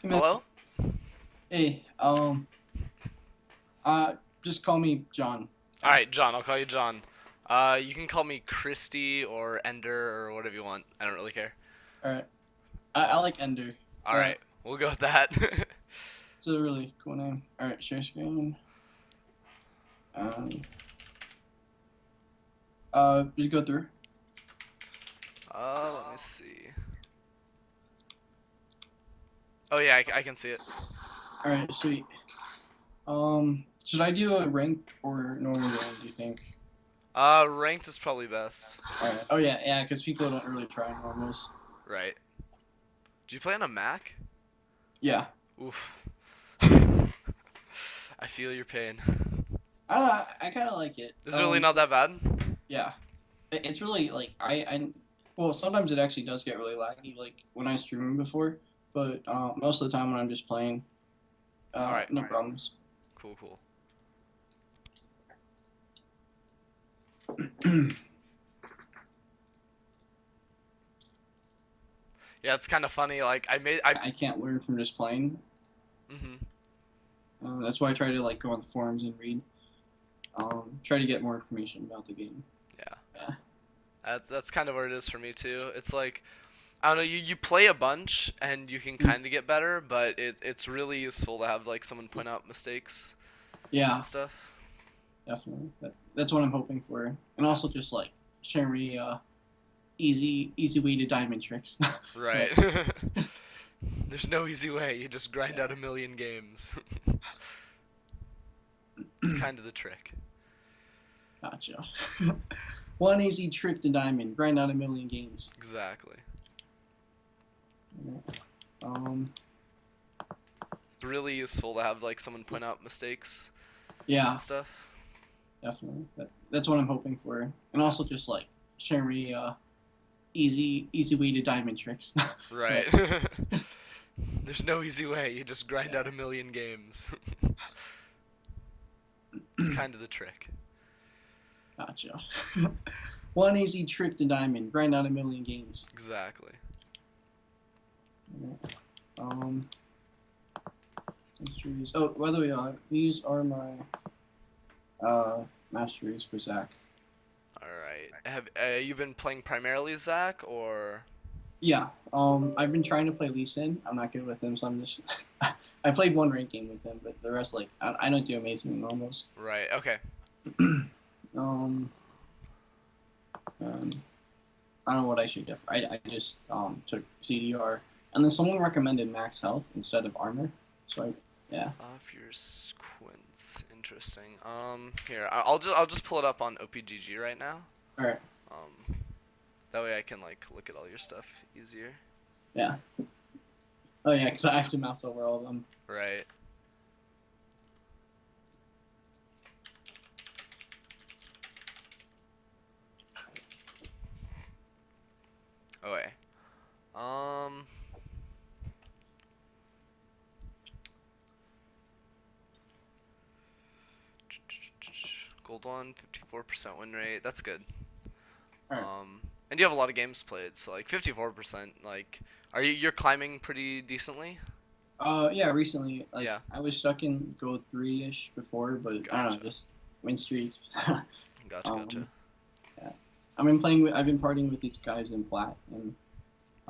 Hey man, Hello? hey, just call me John. Yeah. Alright, John, I'll call you John. You can call me Christy or Ender or whatever you want. I don't really care. All right. I like Ender. That Alright, we'll go with that. it's a really cool name. All right, share screen. Um, you go through. Let me see. Oh yeah, I can see it. All right, sweet. Should I do a rank or normal game? Do you think? Ranked is probably best. All right. Oh yeah, yeah, because people don't really try normals. Right. Do you play on a Mac? Yeah. Oof. I feel your pain. I kind of like it. Is it really not that bad? Yeah. It's really like well, sometimes it actually does get really laggy, like when I stream before. But most of the time when I'm just playing, Alright, no problems. cool, cool. Yeah, it's kind of funny. Like, I. I can't learn from just playing. Mhm. That's why I try to like go on the forums and read. Try to get more information about the game. Yeah. Yeah. That's kind of what it is for me too. It's like I don't know, you play a bunch and you can Mm. kind of get better, but it's really useful to have like someone point out mistakes and Yeah, stuff. definitely. That's what I'm hoping for, and Yeah. also just like share me easy way to diamond tricks. Right. But There's no easy way. You just grind out yeah. a million games. It's kind of the trick. Gotcha. One easy trick to diamond, grind out a million games. Exactly. Yeah. Um, It's really useful to have like someone point out mistakes and yeah, stuff. definitely. That's what I'm hoping for, and also just like share me easy way to diamond tricks. Right. But There's no easy way. You just grind out a million games. It's kind of the trick. gotcha. One easy trick to diamond, grind out a million games. Exactly. Yeah. Um, Masteries. Oh, by the way, these are my masteries for Zach. All right. Have you been playing primarily Zach or? Yeah. I've been trying to play Lee Sin. I'm not good with him, so I'm just. I played one rank game with him, but the rest, like, I don't do amazing in normals. Right. Okay. um, um, I don't know what I should get. I just took CDR, and then someone recommended max health instead of armor. So yeah. Fierce Quince. Interesting. Here I'll just pull it up on OPGG right now. All right. Um, that way I can like look at all your stuff easier. Yeah. Oh yeah, because I have to mouse over all of them. Right. Okay. Um. Gold one, 54% win rate. That's good. All right. And you have a lot of games played, so like 54%. Like, you're climbing pretty decently? Yeah, recently, like Yeah. I was stuck in gold 3-ish before, but I don't know, Gotcha. just win streaks. Gotcha. Gotcha. um, yeah, I've been partying with these guys in plat, and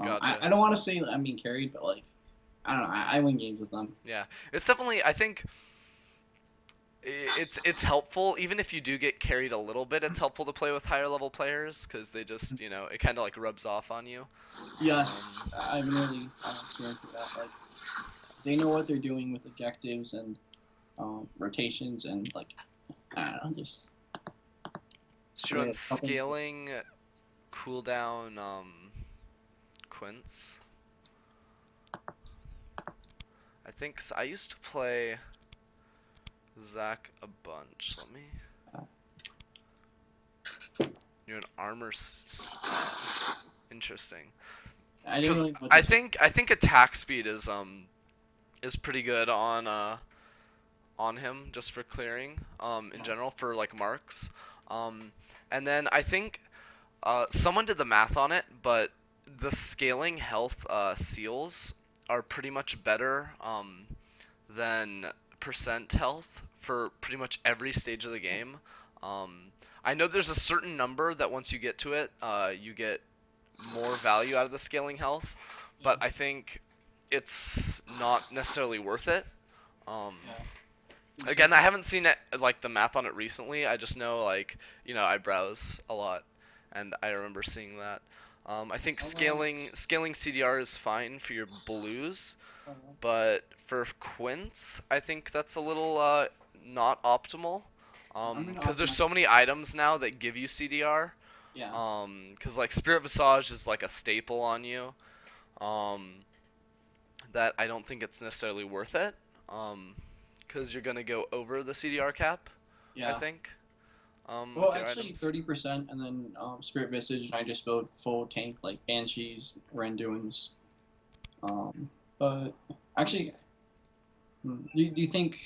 Gotcha. I don't want to say I'm being carried, but like I don't know, I win games with them. Yeah. It's definitely. I think it's helpful even if you do get carried a little bit. It's helpful to play with higher level players because they just it kind of like rubs off on you. Yes, I've been really experienced with that. Like they know what they're doing with objectives and rotations and like I don't know, just So yeah, on helping. scaling cooldown Quince. I think I used to play Zach a bunch. Let me. You're an armor. Interesting. I didn't Because really know what I to do. think I think attack speed is pretty good on him just for clearing in general for like marks. Um, and then I think someone did the math on it, but the scaling health seals are pretty much better than percent health for pretty much every stage of the game. Um, I know there's a certain number that once you get to it, you get more value out of the scaling health, but I think it's not necessarily worth it. Um, Yeah. Again, I haven't seen it like the map on it recently. I just know like I browse a lot, and I remember seeing that. I think scaling CDR is fine for your blues, but for quints, I think that's a little not optimal. I'm gonna Because there's optimize. so many items now that give you CDR. Yeah. Because like Spirit Visage is like a staple on you. That I don't think it's necessarily worth it. Because you're gonna go over the CDR cap, I Yeah. think. Well, With your actually, items. 30%, and then Spirit Visage, and I just build full tank like Banshees, Randuins. But actually, do you think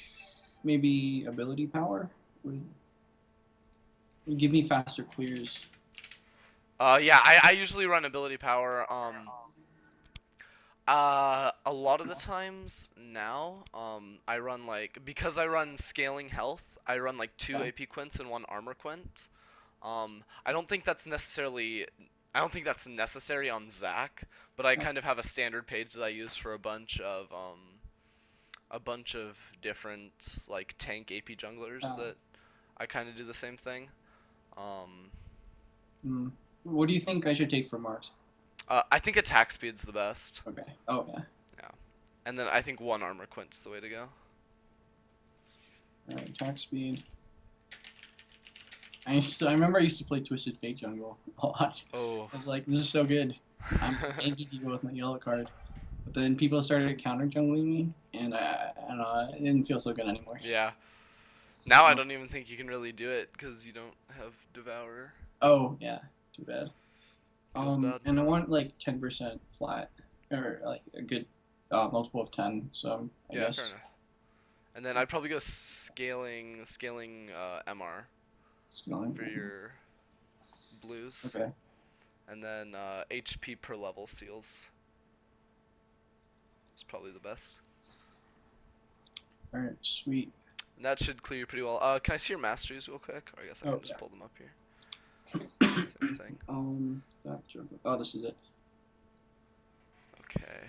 maybe ability power would give me faster clears? Yeah, I usually run ability power. A lot of the times now, I run like because I run scaling health, I run like two Yeah. AP quints and one armor quint. I don't think that's necessarily, I don't think that's necessary on Zac, but I Yeah. kind of have a standard page that I use for a bunch of different like tank AP junglers Yeah. that I kind of do the same thing. Um, What do you think I should take for Mars? I think attack speed's the best. Okay. Oh yeah. Yeah, and then I think one armor quint's the way to go. All right. Attack speed. I remember I used to play Twisted Fate Jungle a lot. Oh. I was like, this is so good. I'm tanky people with my yellow card. But then people started counter jungling me, and I don't know, it didn't feel so good anymore. Yeah. Now I don't even think you can really do it because you don't have Devourer. Oh yeah, too bad. Feels bad. And I want like 10% flat, or like a good multiple of 10. So I Yeah, fair guess enough. And then I'd probably go scaling MR scaling. for your blues, Okay. and then HP per level seals. It's probably the best. All right, sweet. And that should clear you pretty well. Can I see your masteries real quick? Or I guess I can just pull them up here. Same thing. Oh, this is it. Okay.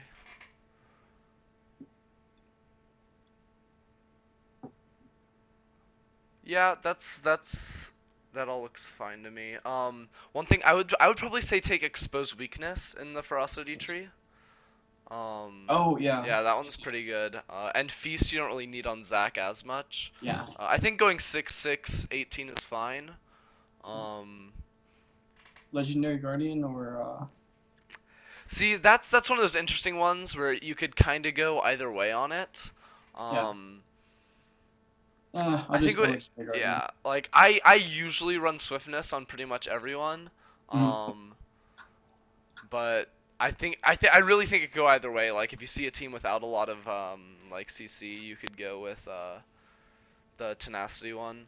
Yeah, that all looks fine to me. One thing I would probably say take exposed weakness in the ferocity tree. Oh yeah. Yeah, that one's pretty good. And feast you don't really need on Zac as much. Yeah. I think going 6/6 18 is fine. Legendary Guardian or See, that's one of those interesting ones where you could kind of go either way on it. yeah. I'll I just think go Legendary Guardian. yeah, like I usually run swiftness on pretty much everyone. But I really think it could go either way. Like if you see a team without a lot of like CC, you could go with the tenacity one.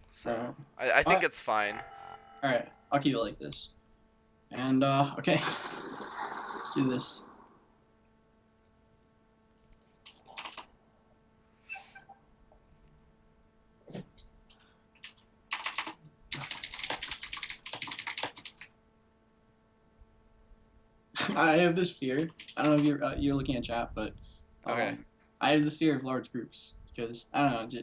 So I think it's fine. All right, I'll keep it like this. And okay, let's do this. I have this fear. I don't know if you're looking at chat, but Okay. I have this fear of large groups because I don't know.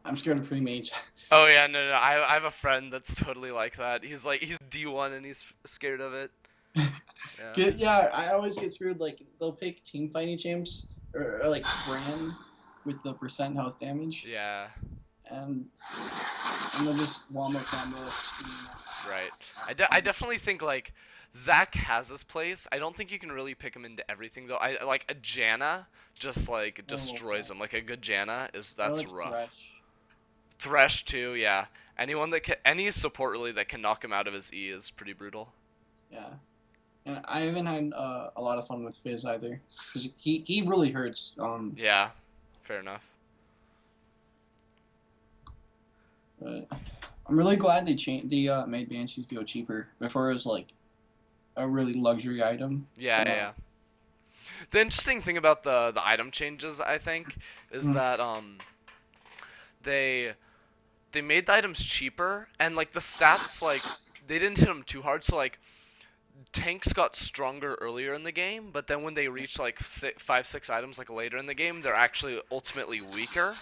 I'm scared of pre-mates. Oh yeah, no. I have a friend that's totally like that. He's D1 and he's scared of it. Yeah. Yeah, I always get screwed. Like they'll pick team fighting champs or like Bran with the percent health damage. Yeah. And they'll just wombo combo. Right. I definitely think like Zac has his place. I don't think you can really pick him into everything though. I like a Janna just like destroys him. Like a good Janna that's rough. Thresh. Thresh too, yeah. Any support really that can knock him out of his E is pretty brutal. Yeah. And I haven't had a lot of fun with Fizz either, because he really hurts. Yeah, fair enough. But I'm really glad they made Banshees feel cheaper. Before it was like a really luxury item. Yeah, But, yeah. The interesting thing about the item changes, I think, is Mm. that they they made the items cheaper, and like the stats, like they didn't hit them too hard. So like tanks got stronger earlier in the game, but then when they reach like 5, 6 items like later in the game, they're actually ultimately weaker.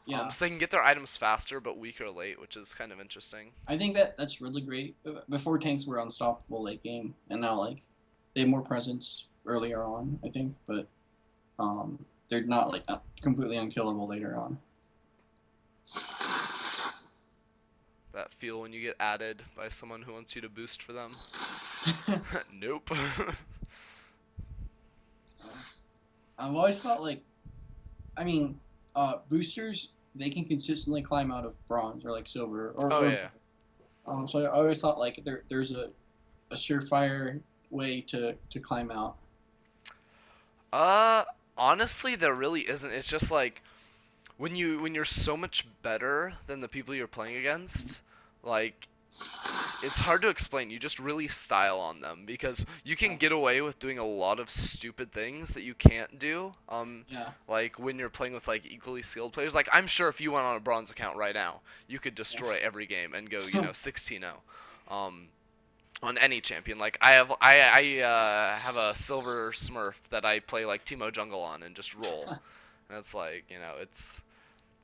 Yeah, So they can get their items faster but weaker late, which is kind of interesting. I think that that's really great. Before tanks were unstoppable late game, and now like they have more presence earlier on, I think, but they're not like completely unkillable later on. That feel when you get added by someone who wants you to boost for them. Nope. I've always thought like, I mean, boosters they can consistently climb out of bronze or like silver Oh or yeah. so I always thought like there's a surefire way to climb out. Uh, honestly, there really isn't. It's just like when you're so much better than the people you're playing against, like it's hard to explain. You just really style on them because you can Yeah, get away with doing a lot of stupid things that you can't do. yeah, Like when you're playing with like equally skilled players. Like I'm sure if you went on a bronze account right now, you could destroy every game and go, 16-0. Um, on any champion. Like I have a silver Smurf that I play like Teemo Jungle on and just roll. And it's like,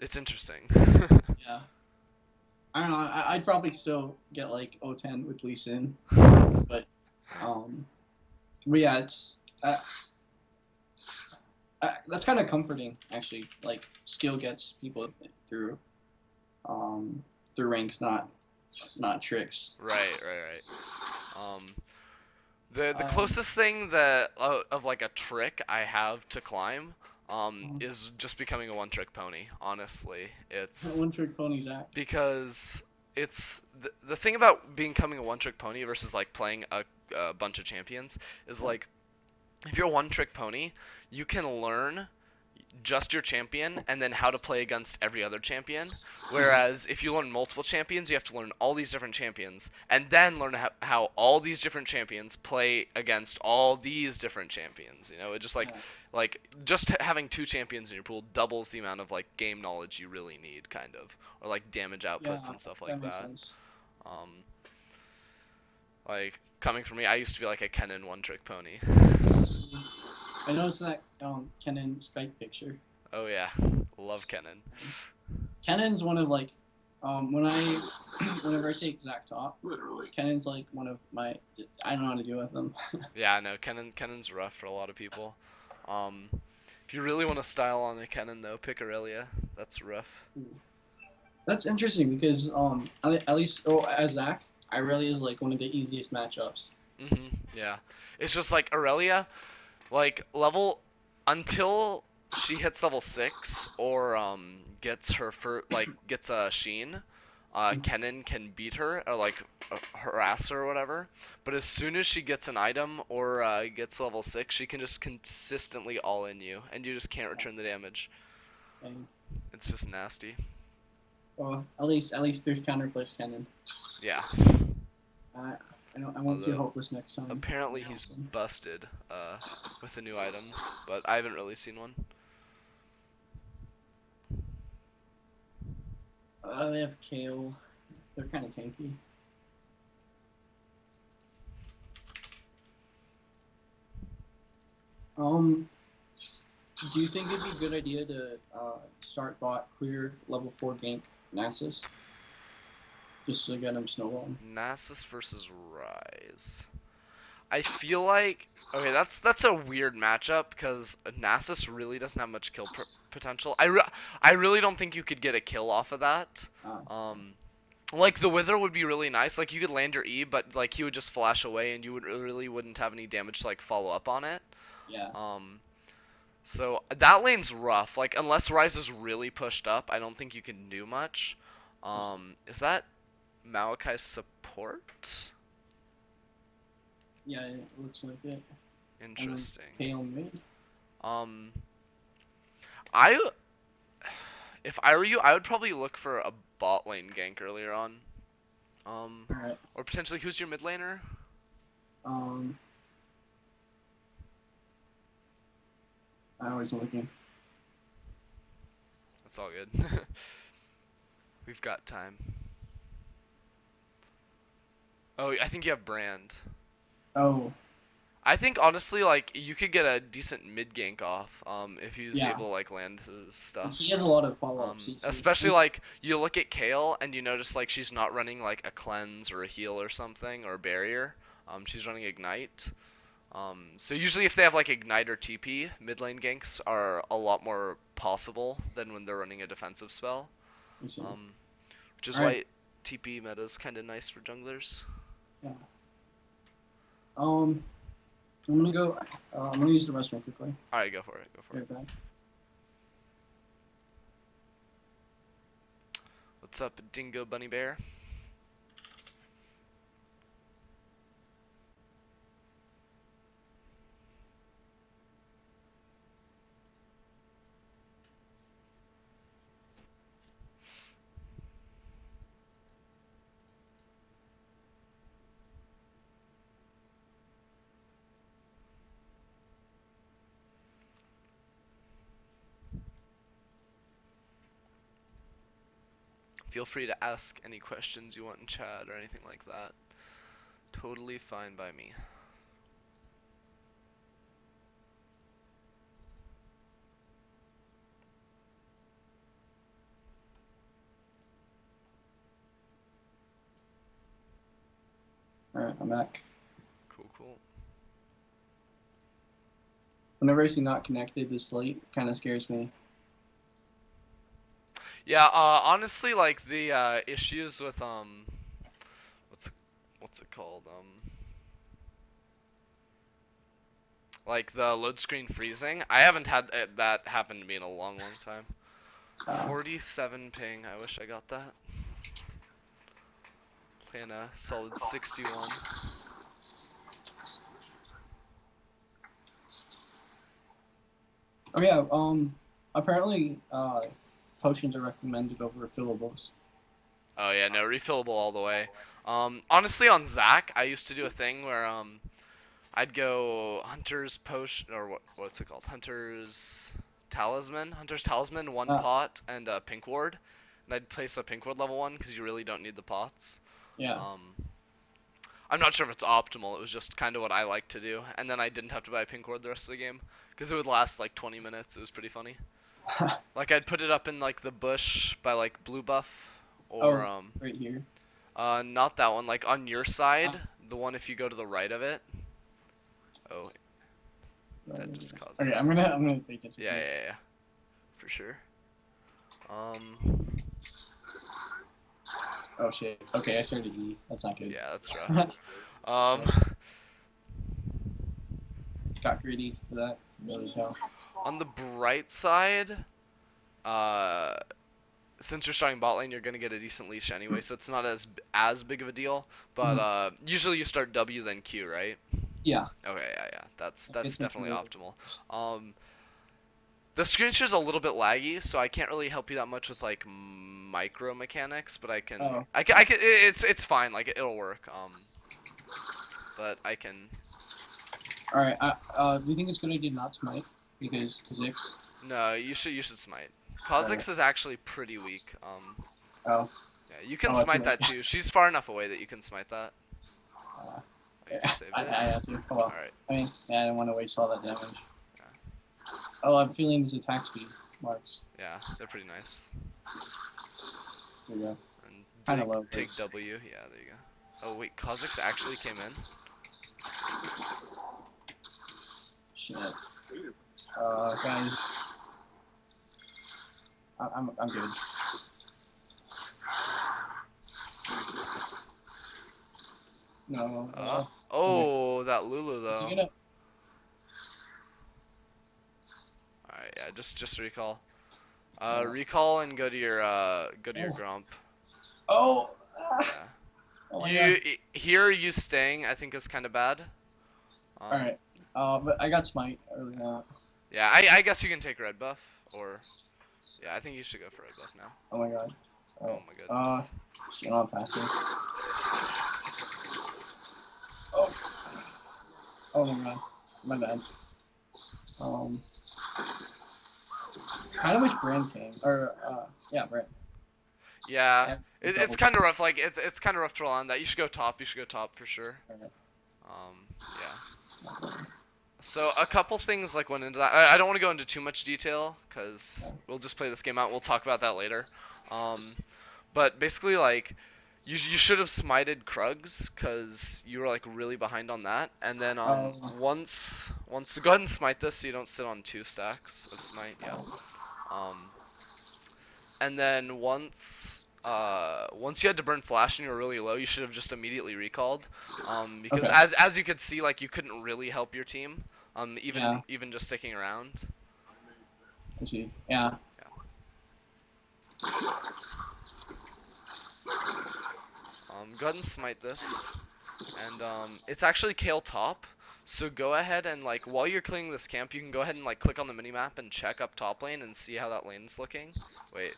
it's interesting. yeah. I don't know. I'd probably still get like O10 with Lee Sin, but um, but yeah, it's that's kind of comforting actually. Like skill gets people through um through ranks, not tricks. Right. The Um, closest thing that of like a trick I have to climb um, is just becoming a one trick pony. Honestly, it's one trick pony Zach. because it's the thing about becoming a one trick pony versus like playing a bunch of champions is Yeah, like if you're a one trick pony, you can learn just your champion and then how to play against every other champion. Whereas if you learn multiple champions, you have to learn all these different champions and then learn how all these different champions play against all these different champions. It just yeah, like just having two champions in your pool doubles the amount of like game knowledge you really need, kind of, or like damage yeah. outputs and stuff That like makes that. sense. Um, like coming from me, I used to be like a Kennen one trick pony. I noticed that Kennen Skype picture. Oh yeah, love Kennen. Nice. Kennen's one of like when I whenever I take Zach top, Kennen's like one of my I don't know how to deal with him. Yeah, no, Kennen's rough for a lot of people. Um, if you really want to style on a Kennen though, pick Aurelia. That's rough. That's interesting because at least as Zach, I really is like one of the easiest matchups. Yeah, it's just like Aurelia, like level until she hits level 6 or gets her gets a Sheen. Kennen can beat her or like harass her or whatever. But as soon as she gets an item or gets level 6, she can just consistently all in you, and you just can't return the damage. And It's just nasty. well, at least there's counterplay Kennen. Yeah. I I don't I won't feel Although hopeless next time. apparently he's busted with a new item, but I haven't really seen one. They have Kale. They're kind of tanky. Do you think it'd be a good idea to start bot clear level 4 gank Nasus just to get him snowballing? Nasus versus Rise. I feel like okay, that's a weird matchup because Nasus really doesn't have much kill potential. I really don't think you could get a kill off of that. Um, like the Wither would be really nice. Like you could land your E, but like he would just flash away, and you really wouldn't have any damage to like follow up on it. Yeah. Um, so that lane's rough. Like unless Rise is really pushed up, I don't think you can do much. Is that Maokai's support? Yeah, it looks like it. Interesting. Kale mid. Um, I if I were you, I would probably look for a bot lane gank earlier on. Alright. Or potentially, who's your mid laner? Um, I always looking. That's all good. We've got time. Oh, I think you have Brand. Oh, I think honestly, like you could get a decent mid gank off, if he's yeah. able to like land his stuff. He has a lot of follow-up CC. Especially like you look at Kale and you notice like she's not running like a cleanse or a heal or something or a barrier. She's running ignite. So usually if they have like ignite or TP, mid lane ganks are a lot more possible than when they're running a defensive spell. Which is why TP meta is kind of nice for junglers. Yeah. I'm gonna go. I'm gonna use the restroom quickly. All right, go for it. Go for it. Back. What's up, Dingo Bunny Bear? Feel free to ask any questions you want in chat or anything like that. Totally fine by me. Alright, I'm back. Cool. Whenever I see not connected this late, it kind of scares me. Yeah, honestly, like the issues with what's it called? Like the load screen freezing. I haven't had that happen to me in a long time. 47 ping. I wish I got that. Playing a solid 61. Oh yeah. Apparently, potions are recommended over refillables. Oh yeah, no, refillable all the way. Honestly, on Zac, I used to do a thing where I'd go Hunter's Potion, or what's it called? Hunter's Talisman, one pot, and a Pink Ward. And I'd place a Pink Ward level 1 because you really don't need the pots. Yeah. I'm not sure if it's optimal, it was just kind of what I like to do. And then I didn't have to buy a Pink Ward the rest of the game because it would last like 20 minutes. It was pretty funny. Like I'd put it up in like the bush by like blue buff or right here. Not that one, like on your side, the one if you go to the right of it. Oh, that just caused. Okay, I'm gonna pay attention. Yeah, for sure. Oh shit. Okay, I started E. That's not good. Yeah, that's rough. Got greedy for that. Really tell. On the bright side, since you're starting bot lane, you're gonna get a decent leash anyway, so it's not as big of a deal. But usually you start W then Q, right? Yeah. Okay, yeah. That's definitely optimal. The screen share's a little bit laggy, so I can't really help you that much with like micro mechanics, but I can. I can. It's fine. Like it'll work. But I can. All right. Do you think it's a good idea not to smite because Kha'Zix? No, you should smite. Kha'Zix is actually pretty weak. Oh. Yeah, you can smite that too. She's far enough away that you can smite that. I have to. Oh, well. Alright. I mean, yeah, I didn't want to waste all that damage. Yeah. Oh, I'm feeling these attack speed marks. Yeah, they're pretty nice. There you go. Kind of low. Take W. Yeah, there you go. Oh wait, Kha'Zix actually came in. Shit. Guys. I'm good. No. Oh, that Lulu though. Alright, yeah, just recall. Recall and go to your Gromp. Oh. Yeah. Oh you staying I think is kind of bad. Alright. But I got smite early on. Yeah, I guess you can take red buff or yeah, I think you should go for red buff now. Oh my god. Oh my goodness. Shit on passive. Oh my god. My bad. Kind of wish Brand came. Or, yeah, Brand. Yeah, And it's double. kind of rough. Like it's kind of rough to roll on that. You should go top. You should go top for sure. Alright. Yeah. So a couple things like went into that. I don't want to go into too much detail because Yeah. we'll just play this game out. We'll talk about that later. But basically like you should have smited Krugs because you were like really behind on that. And then once go ahead and smite this so you don't sit on 2 stacks of smite. Yeah. And then once you had to burn flash and you were really low, you should have just immediately recalled. Because Okay. as you could see, like you couldn't really help your team. Yeah. Even just sticking around. I see. Yeah. Go ahead and smite this. And it's actually Kale top. So go ahead and like while you're clearing this camp, you can go ahead and like click on the minimap and check up top lane and see how that lane's looking. Wait,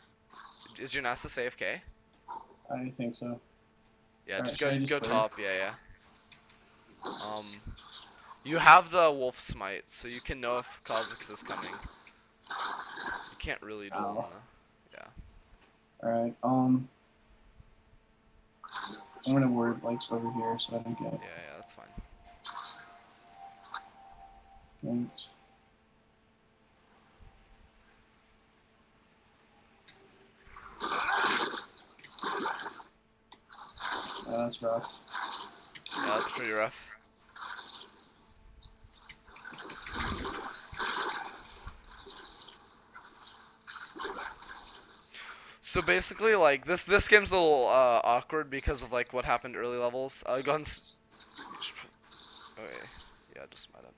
is your Nasus AFK? I think so. Yeah, Alright, just should I go just top. Yeah. You have the wolf smite, so you can know if Kha'Zix is coming. You can't really do one though. Yeah. Alright, I'm gonna word like over here so I don't get Yeah, that's fine. ganked. That's rough. Yeah, that's pretty rough. So basically, like this game's a little awkward because of like what happened early levels. Go ahead and okay, yeah, just smite him.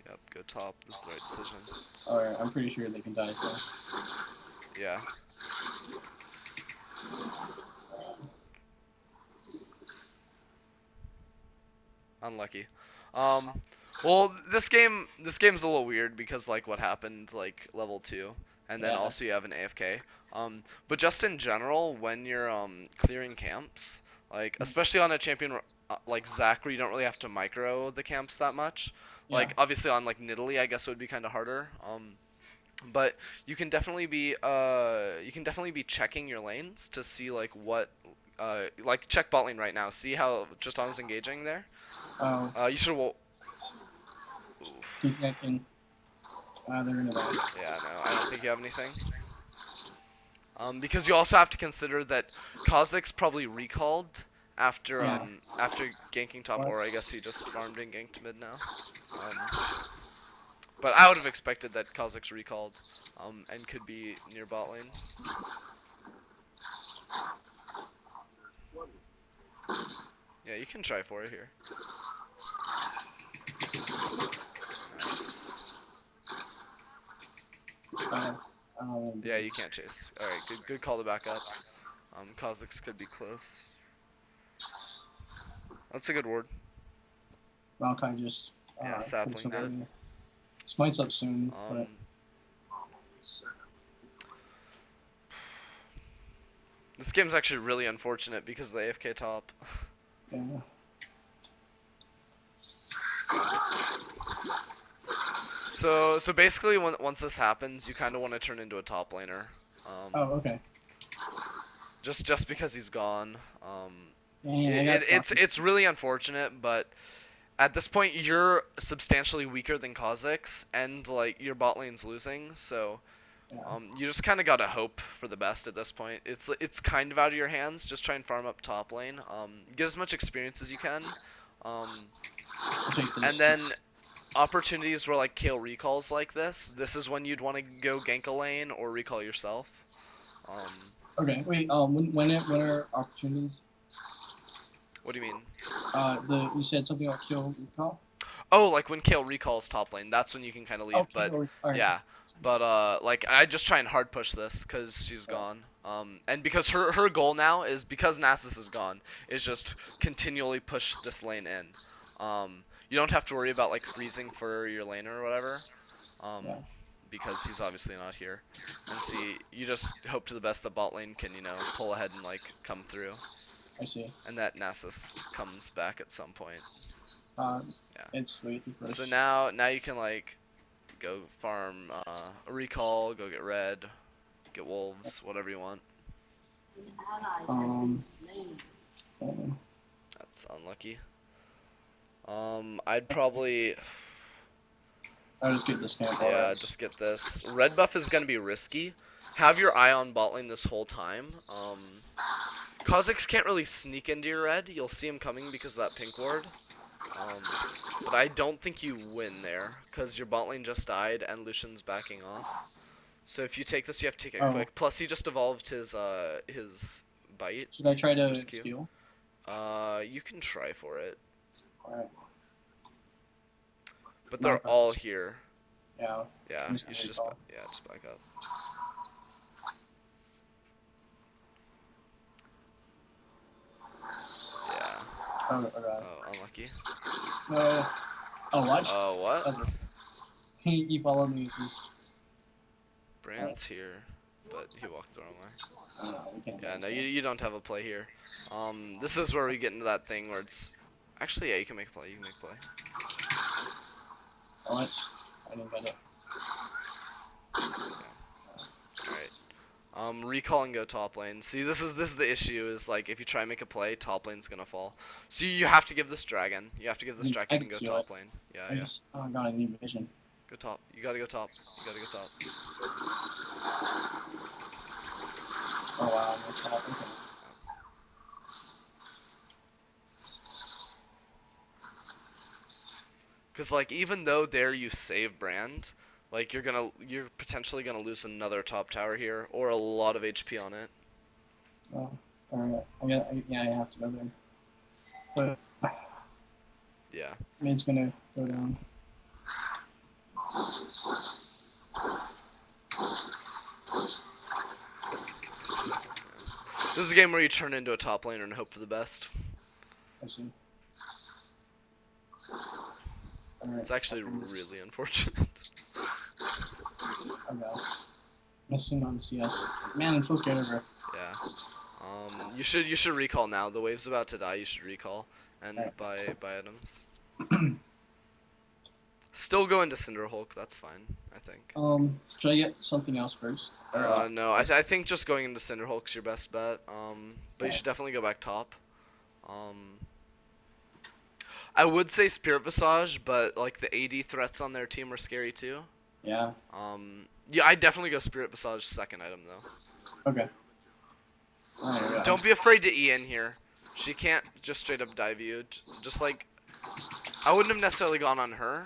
Yep, go top. This is the right decision. Alright, I'm pretty sure they can die so. Yeah. Unlucky. Well, this game's a little weird because like what happened like level 2, and then also you have an AFK. But just in general, when you're clearing camps, like especially on a champion like Zac, where you don't really have to micro the camps that much. Like obviously on like Nidalee, I guess it would be kind of harder. But you can definitely be checking your lanes to see like what like check bot lane right now. See how Tristan's engaging there. You should. Do you think I can? They're gonna die. Yeah, no, I don't think you have anything. Because you also have to consider that Kha'Zix probably recalled after after ganking top, or I guess he just farmed and ganked mid now. But I would have expected that Kha'Zix recalled, and could be near bot lane. Yeah, you can try for it here. Yeah, you can't chase. Alright, good call to back up. Kha'Zix could be close. That's a good ward. Maokai just sapling dead. Smite's up soon, but this game's actually really unfortunate because of the AFK top. Yeah. So basically, once this happens, you kind of want to turn into a top laner. Okay. Just because he's gone. It's really unfortunate, but at this point you're substantially weaker than Kha'Zix, and like your bot lane's losing, so you just kind of gotta hope for the best at this point. It's kind of out of your hands. Just try and farm up top lane. Get as much experience as you can. And then opportunities where like Kale recalls like this is when you'd want to go gank a lane or recall yourself. Okay, wait. When are opportunities? What do you mean? You said something about Kale recall. Oh, like when Kale recalls top lane, that's when you can kind of leave. But yeah, but like I just try and hard push this because she's gone. And because her goal now is, because Nasus is gone, is just continually push this lane in. You don't have to worry about like freezing for your laner or whatever. Because he's obviously not here. And see, you just hope to the best that bot lane can, pull ahead and like come through. I see. And that Nasus comes back at some point. It's way too fresh. So now you can like go farm recall, go get red, get wolves, whatever you want. That's unlucky. I'd probably I'll just get this camp. yeah, just get this. Red buff is gonna be risky. Have your eye on bot lane this whole time. Kha'Zix can't really sneak into your red. You'll see him coming because of that pink ward. But I don't think you win there because your bot lane just died and Lucian's backing off. So if you take this, you have to take it quick. Plus, he just evolved his bite. Should I try to Rescue. steal? You can try for it. Alright. But they're all here. Yeah. Yeah, you should just just back up. Yeah. Oh, Unlucky. no. Oh, what? Oh, what? Okay. He followed me. Brand's here, but he walked the wrong way. We can't Yeah, no, you don't have a play here. This is where we get into that thing where it's actually, yeah, you can make a play. You can make a play. What? I didn't get it. Alright. Recall and go top lane. See, this is the issue. Is like if you try and make a play, top lane's gonna fall. So you have to give this dragon. You have to give this dragon and go top lane. Yeah, yeah. Oh god, I need vision. Go top. You gotta go top. You gotta go top. Oh wow, I'm gonna top. Okay. Cause like even though there you save Brand, like you're potentially gonna lose another top tower here or a lot of HP on it. Oh, alright. Yeah, I have to go there. But Yeah. mid's gonna go down. This is a game where you turn into a top laner and hope for the best. I see. Alright. It's actually really unfortunate. Oh god. Missing on CS. Man, I'm so scared of her. Yeah. You should recall now. The wave's about to die. You should recall and buy items. Still go into Cinderhulk. That's fine. I think. Should I get something else first? No. I think just going into Cinderhulk's your best bet. But you should definitely go back top. I would say Spirit Visage, but like the AD threats on their team are scary too. Yeah. Yeah, I'd definitely go Spirit Visage second item though. Okay. Oh, Don't be afraid to E in here. She can't just straight up dive you. Just like, I wouldn't have necessarily gone on her,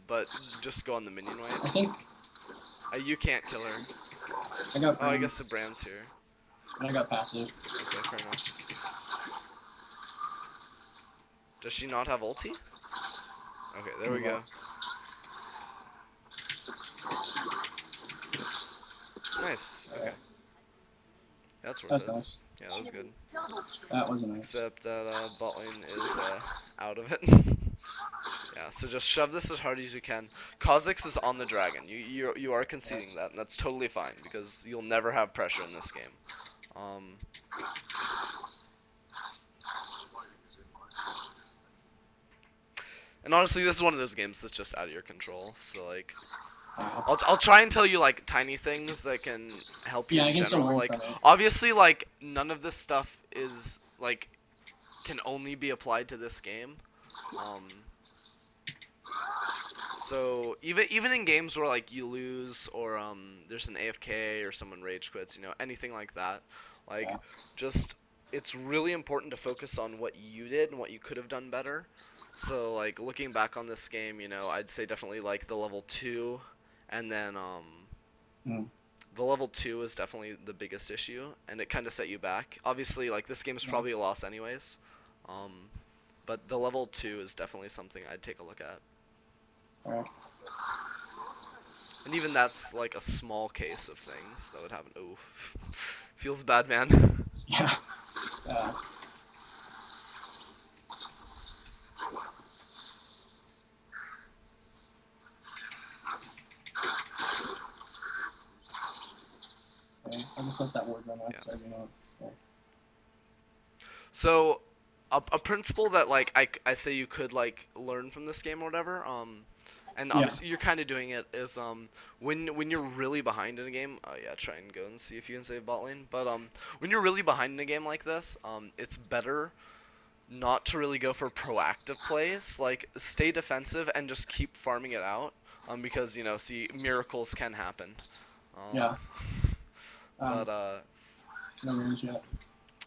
but just go on the minion wave. I think you can't kill her. I got. Oh, I guess the Brand's here. And I got passive. Okay, fair enough. Does she not have ulti? Okay, there we go. Nice. Okay. That's worth it. Nice. Yeah, that was good. That was nice. Except that bot lane is out of it. Yeah, so just shove this as hard as you can. Kha'Zix is on the dragon. You are conceding that, and that's totally fine because you'll never have pressure in this game. And honestly, this is one of those games that's just out of your control. So like, I'll try and tell you like tiny things that can help you in general. Like obviously, like none of this stuff is like can only be applied to this game. So even in games where like you lose or there's an AFK or someone rage quits, you know, anything like that, like just it's really important to focus on what you did and what you could have done better. So like looking back on this game, you know, I'd say definitely like the level 2 and then the level 2 is definitely the biggest issue and it kind of set you back. Obviously like this game is probably a loss anyways. But the level 2 is definitely something I'd take a look at. Alright. And even that's like a small case of things that would happen. Oh, feels bad, man. Yeah. Okay, I'll just let that word run out. Yeah. So, you know, So, a principle that like I say you could like learn from this game or whatever. And Yeah. obviously you're kind of doing it is when you're really behind in a game. Oh yeah, try and go and see if you can save bot lane. But when you're really behind in a game like this, it's better not to really go for proactive plays. Like stay defensive and just keep farming it out. Because you know, see miracles can happen. Yeah. But No range yet.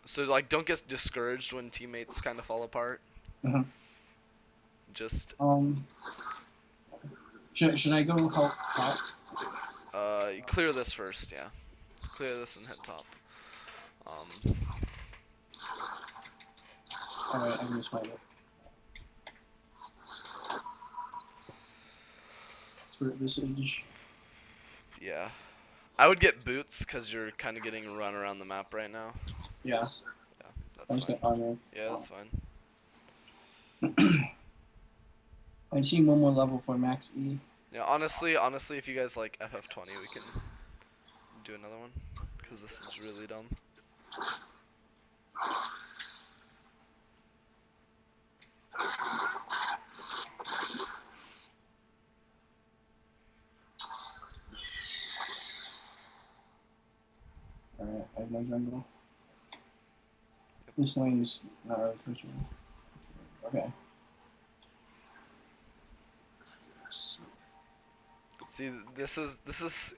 so like don't get discouraged when teammates kind of fall apart. Uh-huh. Just Should I go help top? clear this first, yeah. Clear this and head top. Alright, I can just find it. For this age. Yeah. I would get boots because you're kind of getting run around the map right now. Yeah. Yeah, I that's just fine. got armor. Yeah, that's fine. I see one more level for max E. Yeah, honestly, if you guys like FF20, we can do another one because this is really dumb. Alright, I have no jungle. This lane is not really pushing. Okay. See, this is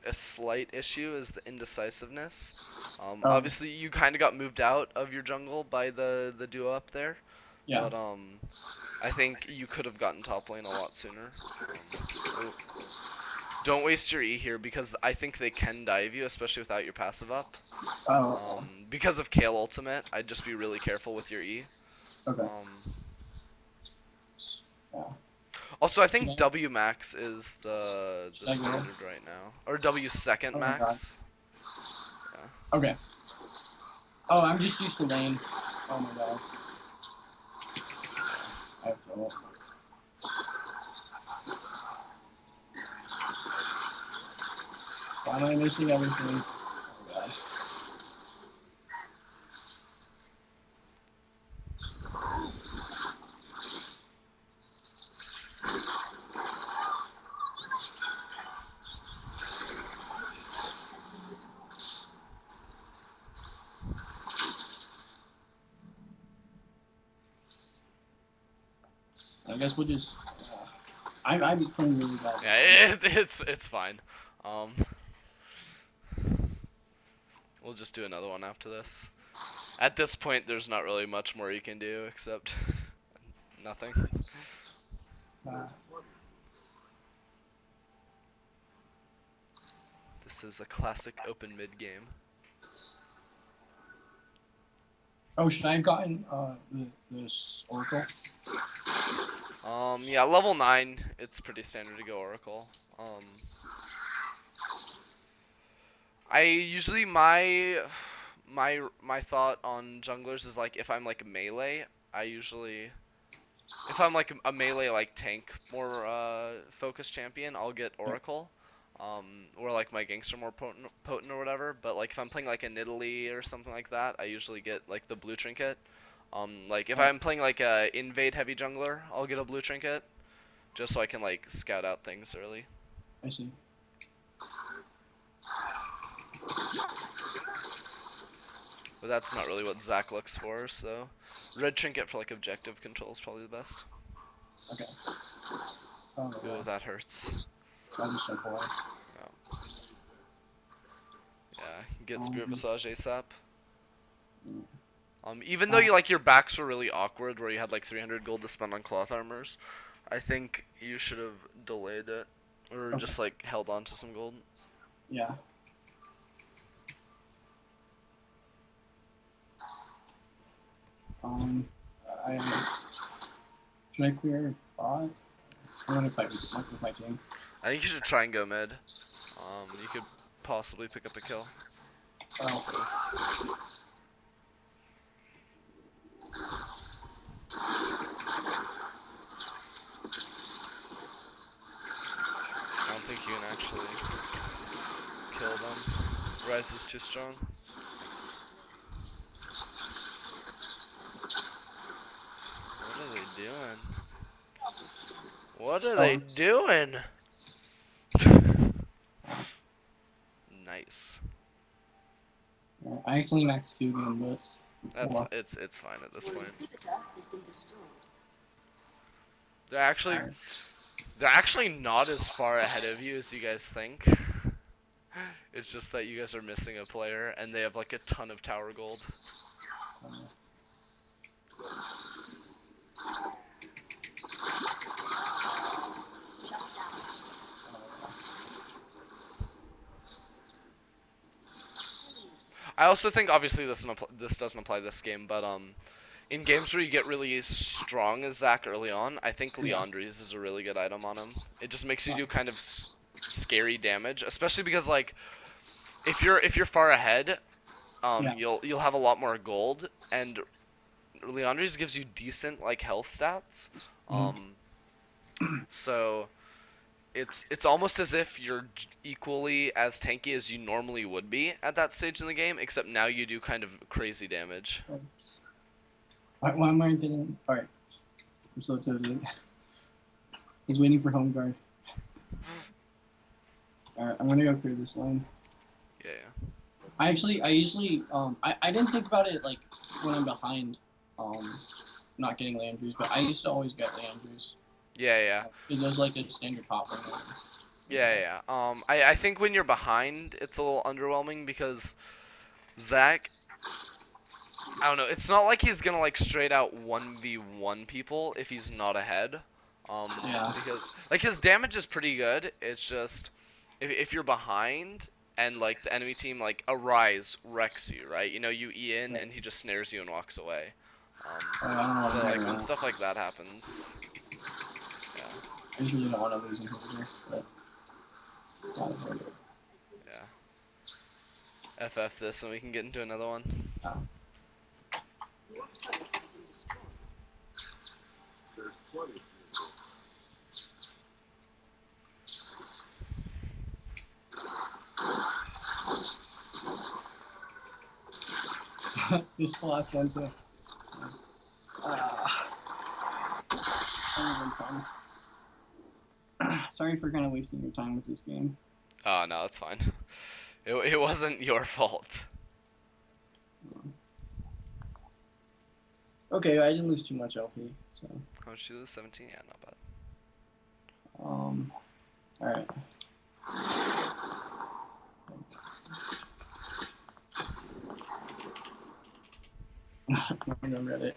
a slight issue is the indecisiveness. Oh. Obviously you kind of got moved out of your jungle by the duo up there. Yeah. But I think you could have gotten top lane a lot sooner. Don't waste your E here because I think they can dive you, especially without your passive up. Oh. Because of Kale ultimate, I'd just be really careful with your E. Okay. Yeah. Also, I think W max is the standard right now, or W second Oh my max. Yeah. Okay. Oh, I'm just used to lane. Oh my god. I have trouble. Why am I missing everything? Oh gosh. I guess we'll just. I'm playing really bad. Yeah, it's fine. We'll just do another one after this. At this point, there's not really much more you can do except nothing. This is a classic open mid game. Oh, should I have gotten this Oracle? Yeah, level 9, it's pretty standard to go Oracle. I usually my thought on junglers is like if I'm like melee, if I'm like a melee like tank more focused champion, I'll get Oracle. Or like my gangster more potent or whatever. But like if I'm playing like in Italy or something like that, I usually get like the blue trinket. Like if I'm playing like a invade heavy jungler, I'll get a blue trinket, just so I can like scout out things early. I see. But that's not really what Zach looks for, so red trinket for like objective control is probably the best. Okay. Oh my Ooh, god. that hurts. I'm just so bored. Yeah, get Spirit Visage ASAP. Mm. Even though your backs were really awkward, where you had like 300 gold to spend on cloth armors, I think you should have delayed it, or just like held on to some gold. Yeah. Should I clear bot? I want to fight with my team. I think you should try and go mid. You could possibly pick up a kill. Oh. I don't think you can actually kill them. Ryze is too strong. What are Oh, they doing? Nice. I actually maxed Fugian, but That's well, it's fine at this Your point. inhibitor has been destroyed. They're actually alright. they're actually not as far ahead of you as you guys think. It's just that you guys are missing a player and they have like a ton of tower gold. Shut down. I also think obviously this doesn't apply this game, but in games where you get really strong as Zac early on, I think Yeah. Leandri's is a really good item on him. It just makes you do kind of scary damage, especially because like if you're far ahead, Yeah. you'll have a lot more gold, and Leandri's gives you decent like health stats. So it's almost as if you're equally as tanky as you normally would be at that stage in the game, except now you do kind of crazy damage. Why am I getting? All right, I'm so tilted. He's waiting for home guard. All right, I'm gonna go clear this lane. Yeah. I usually I didn't think about it like when I'm behind not getting Landry's, but I used to always get Landry's. Yeah. It was like a standard top lane. Yeah. I think when you're behind, it's a little underwhelming because Zac, I don't know. It's not like he's gonna like straight out 1v1 people if he's not ahead. Yeah. Because like his damage is pretty good. It's just if you're behind and like the enemy team like a Rise wrecks you, right? You know, you E in and he just snares you and walks away. So like when stuff like that happens, I usually don't want to lose inhibitor, but gotta avoid it. yeah. FF this and we can get into another one. Your turret has been destroyed. There's plenty. This is the last one too. Sorry for kind of wasting your time with this game. Oh no, it's fine. It wasn't your fault. Okay, I didn't lose too much LP, so How much did you lose? 17? Yeah, not bad. all right. I'm on Reddit.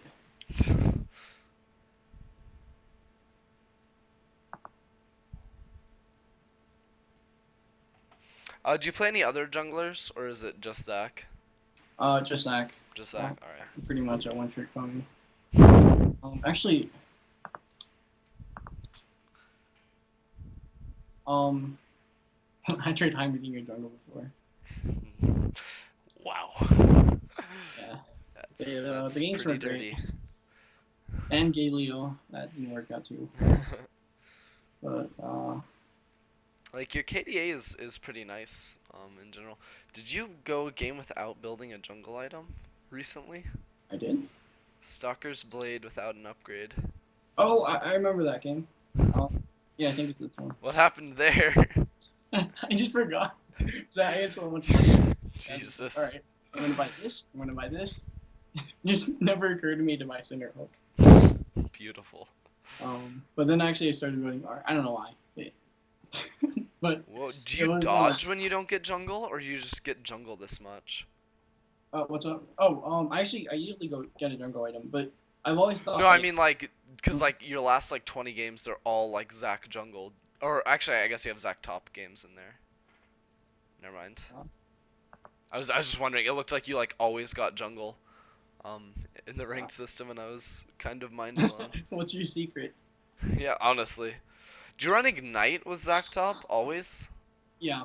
Do you play any other junglers, or is it just Zac? Just Zach. Just Zac. All right. Pretty much a one-trick pony. Actually, I tried time beating your jungle before. Wow. Yeah. That's The games were pretty dirty. great. And Galio, that didn't work out too. But Like your KDA is pretty nice. In general. Did you go a game without building a jungle item recently? I did. Stalker's Blade without an upgrade. Oh, I remember that game. Yeah, I think it's this one. What happened there? I just forgot. I had so much money. Jesus. All right, I'm gonna buy this. I'm gonna buy this. Just never occurred to me to buy Cinder Hook. Beautiful. But then actually I started voting R. I don't know why. But Well, do it you was, dodge when you don't get jungle, or you just get jungle this much? what's up? Oh, actually I usually go get a jungle item, but I've always thought. No, I mean like, cause like your last like 20 games, they're all like Zac jungle, or actually I guess you have Zac top games in there. Never mind. I was just wondering. It looked like you like always got jungle, in the ranked system, and I was kind of mind blown. What's your secret? Yeah, honestly. Do you run Ignite with Zac top always? Yeah.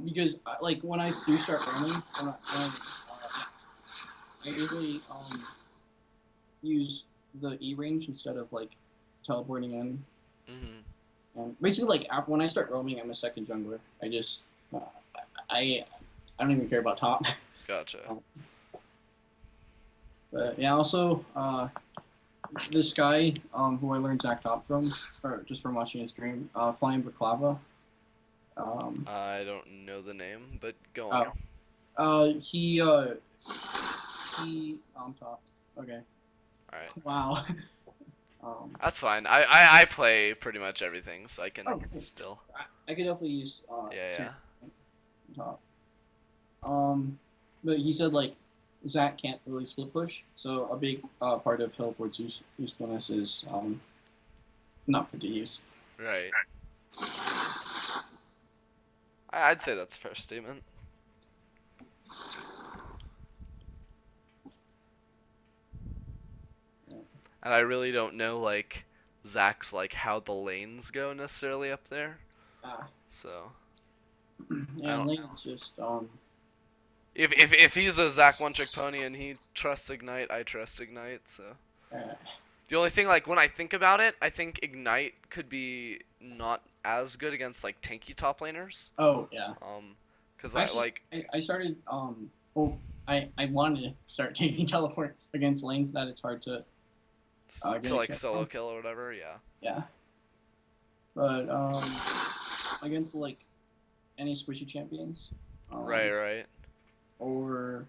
Because like when I do start roaming, I usually use the E range instead of like teleporting in. And basically, like when I start roaming, I'm a second jungler. I just I don't even care about top. Gotcha. But yeah, also this guy who I learned Zach Top from, or just from watching his stream, Flying Baklava. I don't know the name, but go Oh. on. He top. Okay. Alright. Wow. That's fine. I play pretty much everything, so I can Oh, okay. still. I could definitely use Yeah. top. But he said like Zach can't really split push, so a big part of Heliport's usefulness is not put to use. Right. I'd say that's a fair statement. And I really don't know like Zach's like how the lanes go necessarily up there. So Yeah, lane's just if he's a Zach one trick pony and he trusts Ignite, I trust Ignite, so the only thing like when I think about it, I think Ignite could be not as good against like tanky top laners. Oh yeah. Cause I started well I wanted to start taking teleport against lanes that it's hard to to like solo kill or whatever, yeah. Yeah. But against like any squishy champions. Right. Or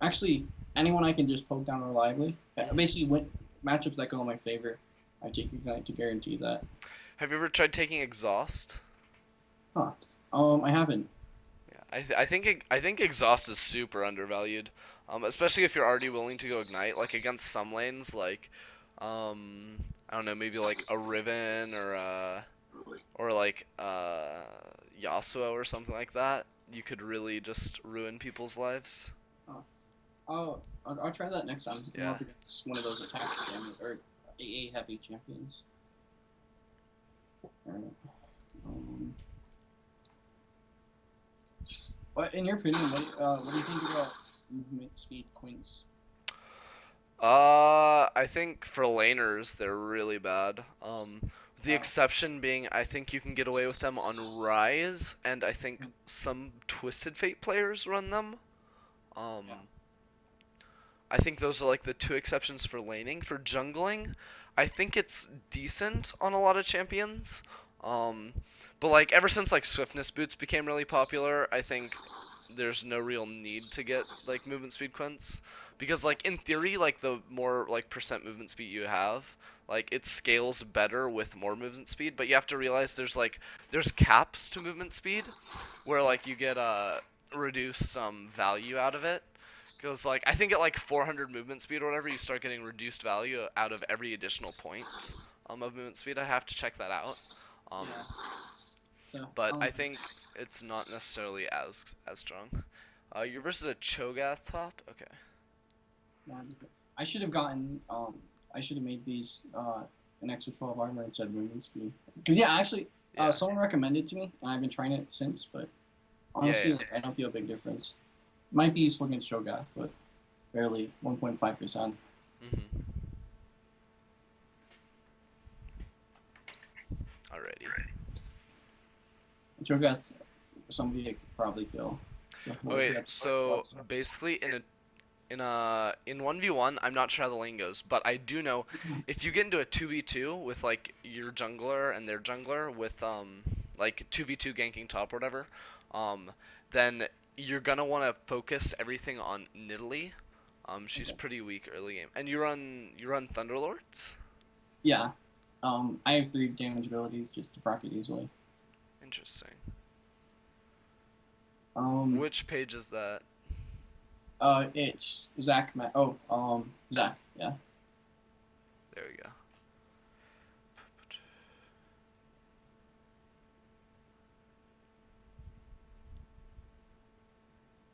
actually anyone I can just poke down reliably. Basically when matchups that go in my favor, I take Ignite to guarantee that. Have you ever tried taking Exhaust? Huh. I haven't. Yeah, I think Exhaust is super undervalued. Especially if you're already willing to go Ignite, like against some lanes, like I don't know, maybe like a Riven or like Yasuo or something like that. You could really just ruin people's lives. I'll try that next time. Yeah. It's one of those attack or AA heavy champions. What in your opinion? What do you think about movement speed quints? I think for laners they're really bad. The Wow. exception being I think you can get away with them on Rise, and I think some Twisted Fate players run them. I think those are like the two exceptions for laning. For jungling, I think it's decent on a lot of champions. But like ever since like swiftness boots became really popular, I think there's no real need to get like movement speed quints, because like in theory, like the more like percent movement speed you have, like it scales better with more movement speed. But you have to realize there's caps to movement speed where like you get reduced value out of it. Because like I think at like 400 movement speed or whatever, you start getting reduced value out of every additional point of movement speed. I have to check that out. But I think it's not necessarily as strong. You're versus a Cho'Gath top? Okay. I should have gotten I should have made these an extra 12 armor instead of movement speed. Because actually someone recommended to me and I've been trying it since, but honestly like I don't feel a big difference. Might be useful against Cho'Gath, but barely 1.5%. Alrighty. Cho'Gath, somebody I could probably kill. Wait, so basically in 1v1, I'm not sure how the lane goes, but I do know if you get into a 2v2 with like your jungler and their jungler with like 2v2 ganking top or whatever, then you're gonna want to focus everything on Nidalee. She's pretty weak early game. And you run Thunderlords? Yeah. I have 3 damage abilities just to proc it easily. Interesting. Which page is that? It's Zach. Zach. Yeah. There we go.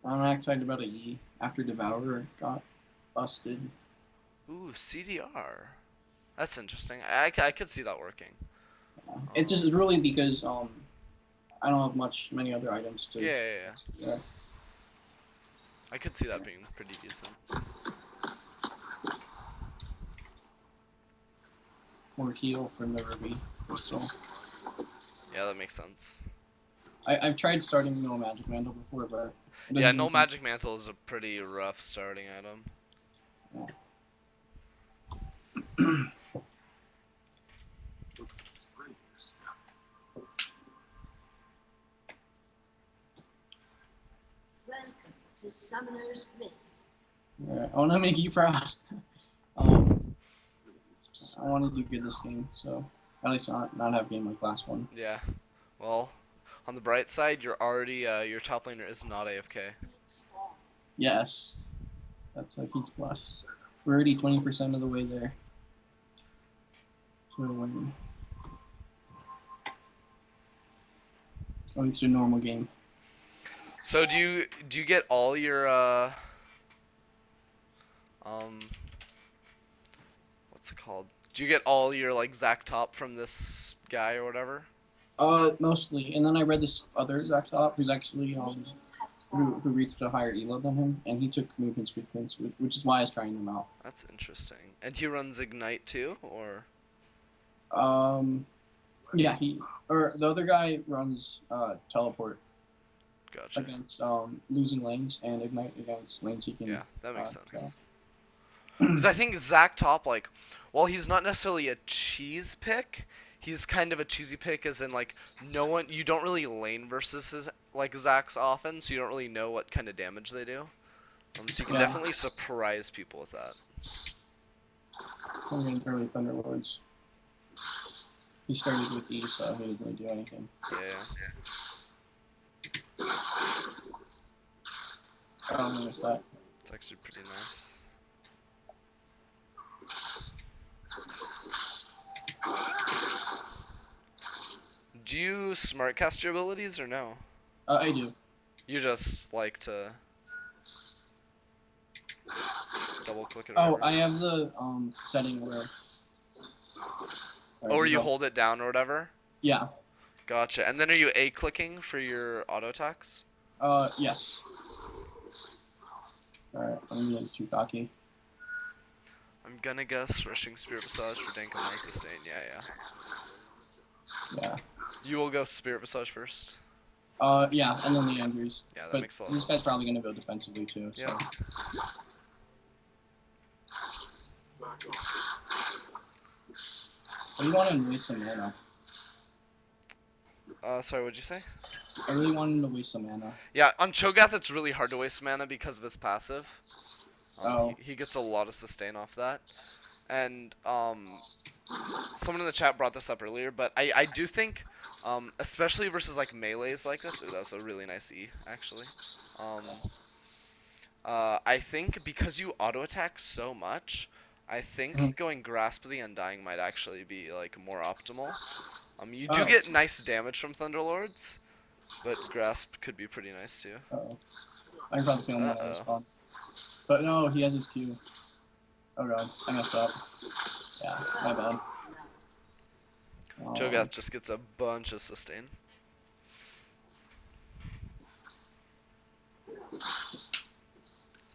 I'm not excited about a E after Devourer got busted. Ooh, CDR. That's interesting. I could see that working. It's just really because I don't have many other items to. Yeah. I could see that being pretty decent. More heal from the Ruby Crystal. Yeah, that makes sense. I've tried starting No Magic Mantle before, but yeah, No Magic Mantle is a pretty rough starting item. Yeah. Put some spring in your step. Welcome to Summoner's Rift. Alright, I want to make you proud. um, I want to do good this game, so at least not have a game like last one. Yeah. Well, on the bright side, you're already your top laner is not AFK. Ultimate Spawn. Yes, that's a huge plus. We're already 20% of the way there. So win. At least a normal game. So do you get all your what's it called? Do you get all your like Zac Top from this guy or whatever? Mostly. And then I read this other Zac Top who's actually Minions have who spawned. reached a higher elo than him, and he took movement speed points, which is why I was trying them out. That's interesting. And he runs Ignite too, or Yeah, the other guy runs teleport gotcha. against losing lanes and ignite against lanes he can. Yeah, that makes kill. sense. Because I think Zac Top, like, while he's not necessarily a cheese pick, he's kind of a cheesy pick, as in like you don't really lane versus like Zacs often, so you don't really know what kind of damage they do. So you can Yeah. definitely surprise people with that. I'm getting early Thunderlords. He started with E, so he didn't really do anything. Yeah. I don't miss that. It's actually pretty nice. Do you smart cast your abilities or no? I do. You just like to double click it. Oh, Whatever. I have the setting where. Or you hold it down or whatever. Yeah. Gotcha. And then are you A clicking for your auto attacks? Yes. Alright, I'm getting too cocky. I'm gonna guess rushing Spirit Visage for Dank and Life Sustain. Yeah. Yeah. You will go Spirit Visage first. Yeah, and then the Andrews. Yeah, that But makes a lot this of guy's sense. probably gonna go defensively too. So. Yeah. Back off. I really want to waste some mana. Sorry, what'd you say? I really wanted to waste some mana. Yeah, on Cho'Gath it's really hard to waste mana because of his passive. Oh. He gets a lot of sustain off that. And someone in the chat brought this up earlier, but I do think, especially versus like melees like this, ooh, that was a really nice E actually. I think because you auto attack so much, I think going Grasp of the Undying might actually be like more optimal. You do Oh. get nice damage from Thunderlords, but Grasp could be pretty nice too. Uh-oh. I can probably kill him when I respond. But no, he has his Q. Oh god, I messed up. Yeah, my bad. Cho'Gath just gets a bunch of sustain.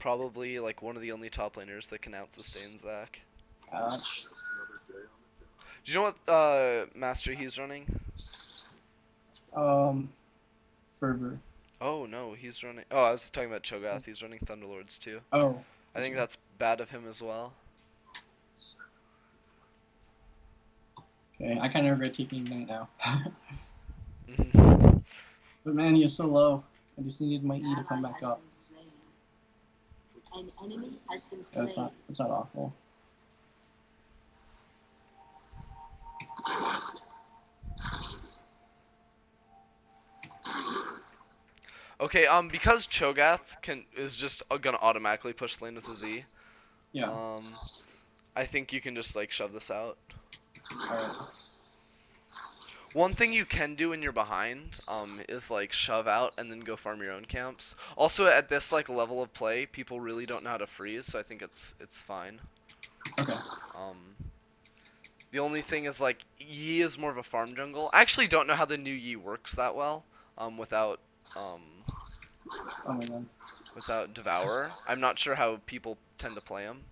Probably like one of the only top laners that can out sustain Zac. Ouch. Just another day on the job. Do you know what master he's running? Fervor. Oh no, he's running. Oh, I was talking about Cho'Gath. He's running Thunderlords too. Oh. I think that's bad of him as well. Okay, I kind of regret taking Ignite now. Mhm. But man, he is so low. I just needed my E An to come ally back has up. been slain. An enemy has been Yeah, slain. that's not awful. Okay, because Cho'Gath is just gonna automatically push lane with his E. Yeah. I think you can just like shove this out. Alright. One thing you can do when you're behind, is like shove out and then go farm your own camps. Also, at this like level of play, people really don't know how to freeze, so I think it's fine. Okay. The only thing is like Yi is more of a farm jungle. I actually don't know how the new Yi works that well, without Oh my god. Devourer. I'm not sure how people tend to play him.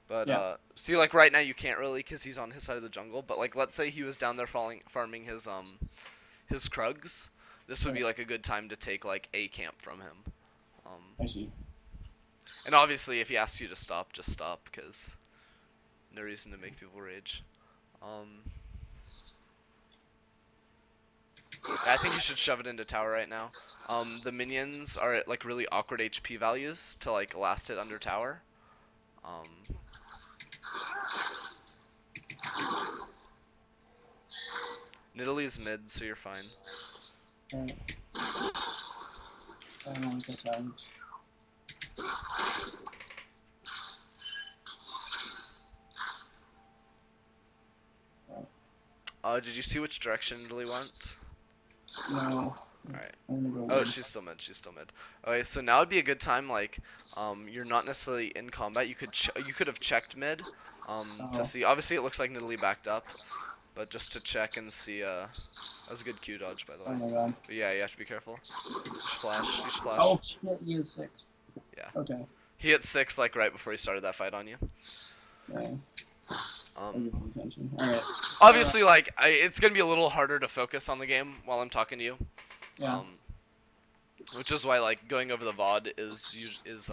But Yeah. see, like right now you can't really because he's on his side of the jungle. But like, let's say he was down there farming his Krugs. This would be like a good time to take like a camp from him. I see. And obviously, if he asks you to stop, just stop because No reason to make people rage. Yeah, I think you should shove it into tower right now. The minions are at like really awkward HP values to like last it under tower. Nidalee's mid, so you're fine. Alright. I don't want to get silence. Did you see which direction Nidalee went? No. Alright. I'm gonna go Oh, mid. she's still mid. She's still mid. Okay, so now would be a good time. Like, you're not necessarily in combat. You could have checked mid, Oh. to see. Obviously, it looks like Nidalee backed up, but just to check and see. That was a good Q dodge, by the Oh way. my god. But yeah, you have to be careful. Splash. You splash. Oh shit, he is 6. Yeah. Okay. He hit 6 like right before he started that fight on you. Dang. I'll Um, give him attention. Alright. obviously, like it's gonna be a little harder to focus on the game while I'm talking to you. Yeah. Which is why like going over the VOD is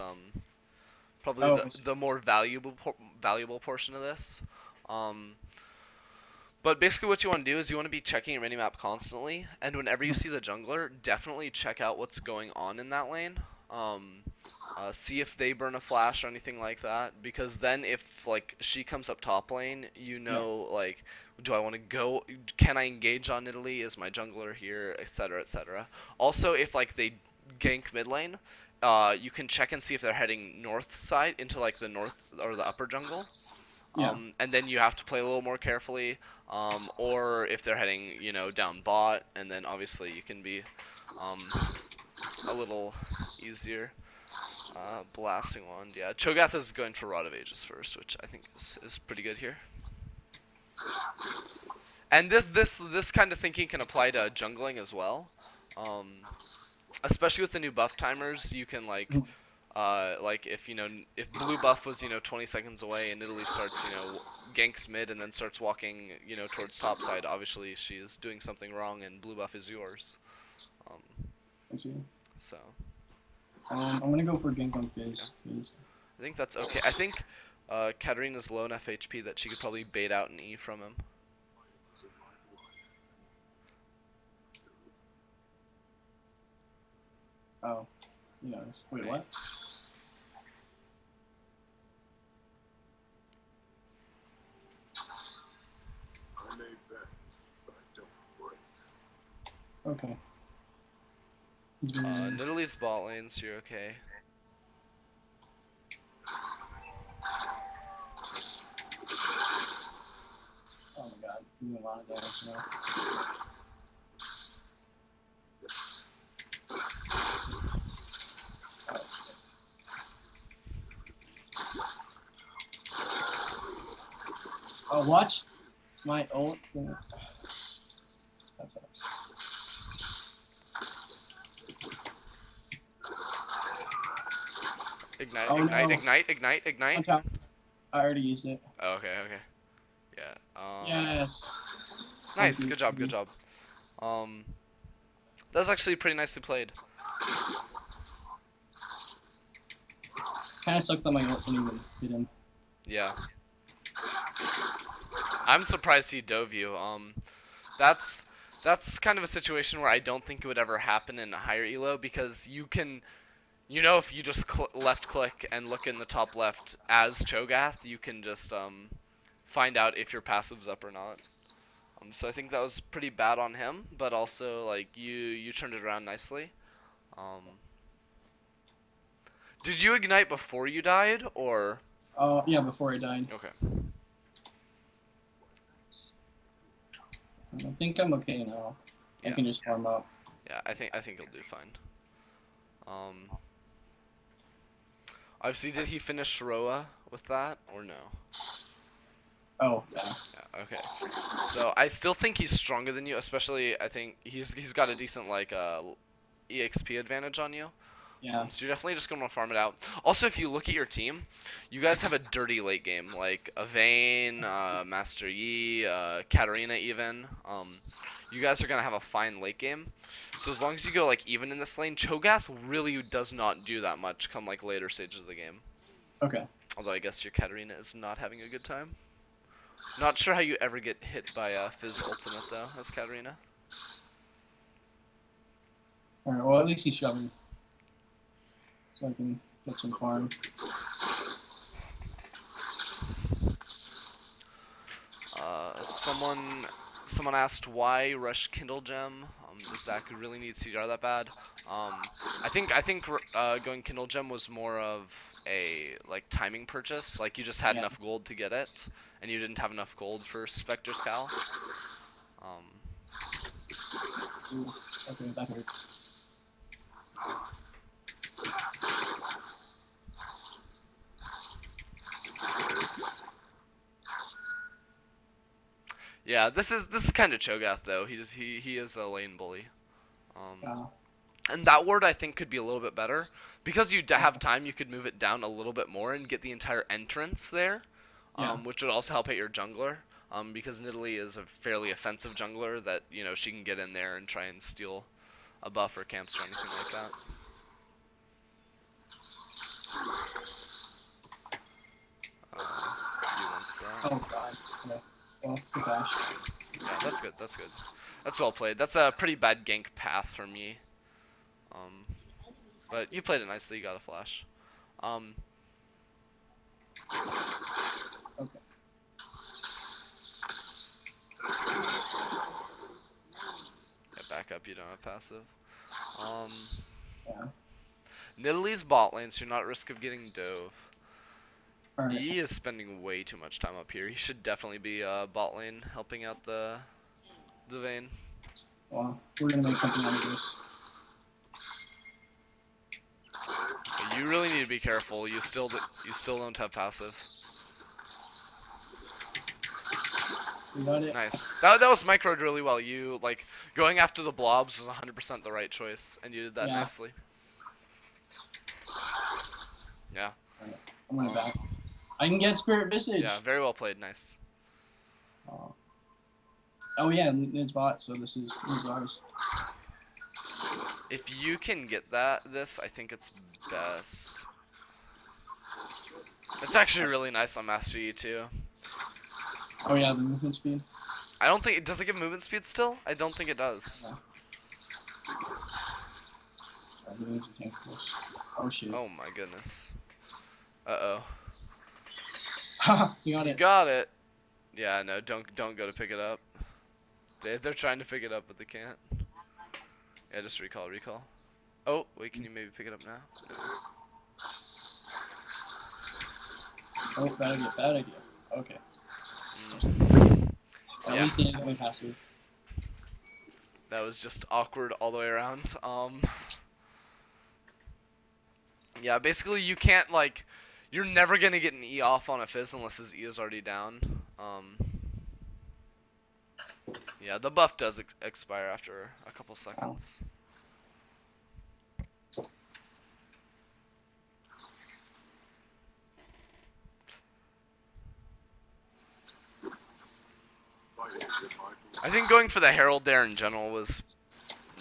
probably Oh, the, I see. the more valuable portion of this. But basically what you want to do is you want to be checking your minimap constantly, and whenever you see the jungler, definitely check out what's going on in that lane. See if they burn a flash or anything like that, because then if like she comes up top lane, you know, like, do I want to go, can I engage on Nidalee, is my jungler here, etc, etc. Also, if like they gank mid lane, you can check and see if they're heading north side into like the north or the upper jungle. Yeah. And then you have to play a little more carefully, or if they're heading, you know, down bot, and then obviously you can be a little easier. Blasting wand, yeah. Cho'Gath is going for Rod of Ages first, which I think is pretty good here. And this kind of thinking can apply to jungling as well. Especially with the new buff timers, you can like if you know, if blue buff was, you know, 20 seconds away and Italy starts, you know, ganks mid and then starts walking, you know, towards top side, obviously she is doing something wrong and blue buff is yours. I see. So I'm gonna go for gank on Fizz. I think that's okay. I think Katarina's low enough HP that she could probably bait out an E from him. Oh. Yeah. Wait, what? I may bend, but I don't break. Okay. He's been Nidalee's bot lane, so you're okay. Oh my god, he's doing a lot of damage now. Oh, watch my ult. That sucks. Ignite, Oh, ignite, no. ignite, ignite, ignite. On top. I already used it. Oh, okay, okay. Yeah. Yes. Nice, Thank you. good job, good job. That was actually pretty nicely played. Kind of sucks that my ult didn't even hit him. Yeah. I'm surprised he dove you. That's kind of a situation where I don't think it would ever happen in a higher elo, because you can, you know, if you just left click and look in the top left as Cho'Gath, you can just find out if your passive's up or not. So I think that was pretty bad on him, but also like you turned it around nicely. Did you ignite before you died, or? Yeah, before I died. Okay. I think I'm okay now. I Yeah. can just farm up. Yeah, I think he'll do fine. Obviously, did he finish Shoroa with that or no? Oh, yeah. Yeah, okay. So I still think he's stronger than you, especially I think he's got a decent like EXP advantage on you. Yeah. So you're definitely just gonna farm it out. Also, if you look at your team, you guys have a dirty late game, like a Vayne, Master Yi, Katarina even. You guys are gonna have a fine late game. So as long as you go like even in this lane, Cho'Gath really does not do that much come like later stages of the game. Okay. Although I guess your Katarina is not having a good time. Not sure how you ever get hit by Fizz ultimate though, as Katarina. Alright, well at least he's shoving. So I can get some farm. Someone asked why rush Kindle Gem. Does Zach really need CDR that bad? I think going Kindle Gem was more of a like timing purchase. Like you just had enough gold to get it, and you didn't have enough gold for Spectre's Cal. Ooh, okay, that hurts. Yeah, this is kind of Cho'Gath though. He is a lane bully. And that ward I think could be a little bit better because you have time. You could move it down a little bit more and get the entire entrance there, which would also help out your jungler. Because Nidalee is a fairly offensive jungler that she can get in there and try and steal a buff or camps or anything like that. Oh god. Okay. Well, good dash. Yeah, that's good. That's good. That's well played. That's a pretty bad gank path for me. But you played it nicely. You got a flash. Okay. Yeah, back up. You don't have passive. Yeah. Nidalee's bot lane, so you're not at risk of getting dove. Alright. He is spending way too much time up here. He should definitely be bot lane helping out the Vayne. Well, we're gonna make something out of this. But you really need to be careful. You still don't have passive. We got it. Nice. That was microed really well. You like going after the blobs was 100% the right choice, and you did that nicely. Yeah. Alright, I'm gonna back. I can get Spirit Visage. Yeah, very well played. Nice. Oh yeah, Nid's bot, so this is ours. If you can get this, I think it's best. It's actually really nice on Master Yi too. Oh yeah, the movement speed. I don't think does it give movement speed still? I don't think it does. No. Oh shit. Oh my goodness. Uh-oh. Haha, you got You it. got it. Yeah, no, don't go to pick it up. They're trying to pick it up, but they can't. Yeah, just recall. Oh, wait, can you maybe pick it up now? Oh, bad idea. Okay. At Yeah. least they didn't go passive. That was just awkward all the way around. Yeah, basically you can't you're never gonna get an E off on a Fizz unless his E is already down. Yeah, the buff does expire after a couple seconds. I think going for the Herald there in general was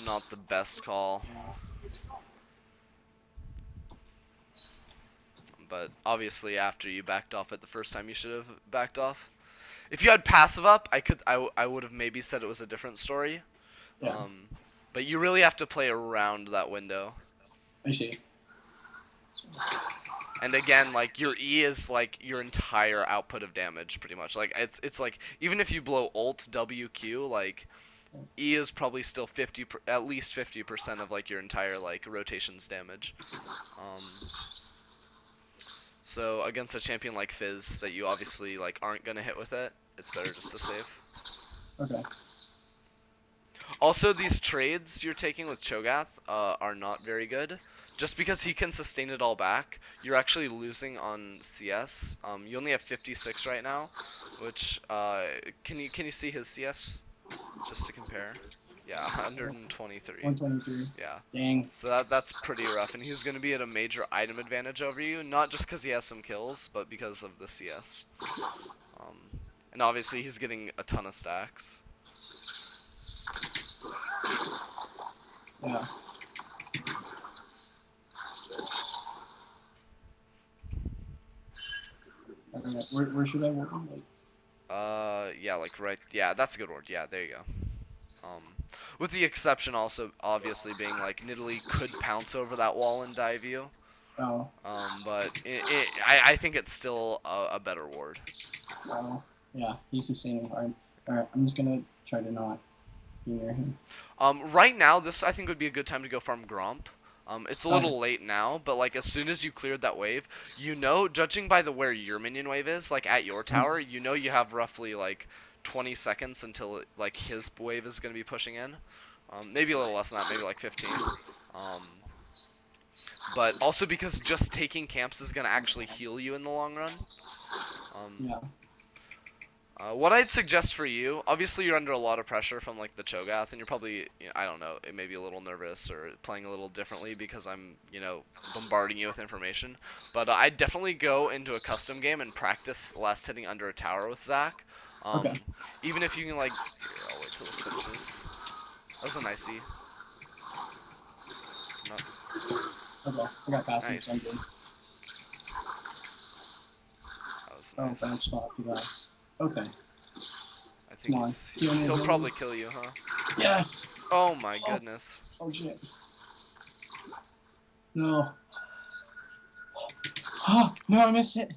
not the best call. But obviously after you backed off it the first time, you should have backed off. If you had passive up, I would have maybe said it was a different story. Yeah. But you really have to play around that window. I see. And again, your E is your entire output of damage, pretty much. It's like even if you blow ult WQ, E is probably still at least 50% of your entire rotations damage. So against a champion like Fizz that you obviously aren't gonna hit with it, it's better just to save. Okay. Also, these trades you're taking with Cho'Gath are not very good. Just because he can sustain it all back, you're actually losing on CS. You only have 56 right now, which can you see his CS just to compare? Yeah, 123. 123. Yeah. Dang. So that's pretty rough, and he's going to be at a major item advantage over you, not just because he has some kills, but because of the CS. And obviously he's getting a ton of stacks. Yeah. Okay, where should I work? Yeah, like right. Yeah, that's a good word. Yeah, there you go. With the exception also obviously being like Nidalee could pounce over that wall and dive you. Oh, But I think it's still a better ward. oh, yeah, he's sustaining hard. Alright, I'm just gonna try to not be near him. Right now, this I think would be a good time to go farm Gromp. It's a Okay. little late now, but like as soon as you cleared that wave, you know, judging by the where your minion wave is, like at your tower, you know you have roughly like 20 seconds until like his wave is gonna be pushing in. Maybe a little less than that, maybe like 15. But also because just taking camps is gonna actually heal you in the long run. Yeah. What I'd suggest for you, obviously you're under a lot of pressure from like the Cho'Gath, and you're probably, you know, I don't know, it may be a little nervous or playing a little differently because I'm, you know, bombarding you with information. But I'd definitely go into a custom game and practice last hitting under a tower with Zac. Okay. Even if you can like, here, I'll wait till this finishes. That was a nice E. Okay, I got past him, Nice. so I'm good. That was Oh, nice. bounce stop, you got. Okay. I think Come on. he'll probably kill you, huh? Yes! Oh my goodness. Oh shit. No. Oh, no, I missed it.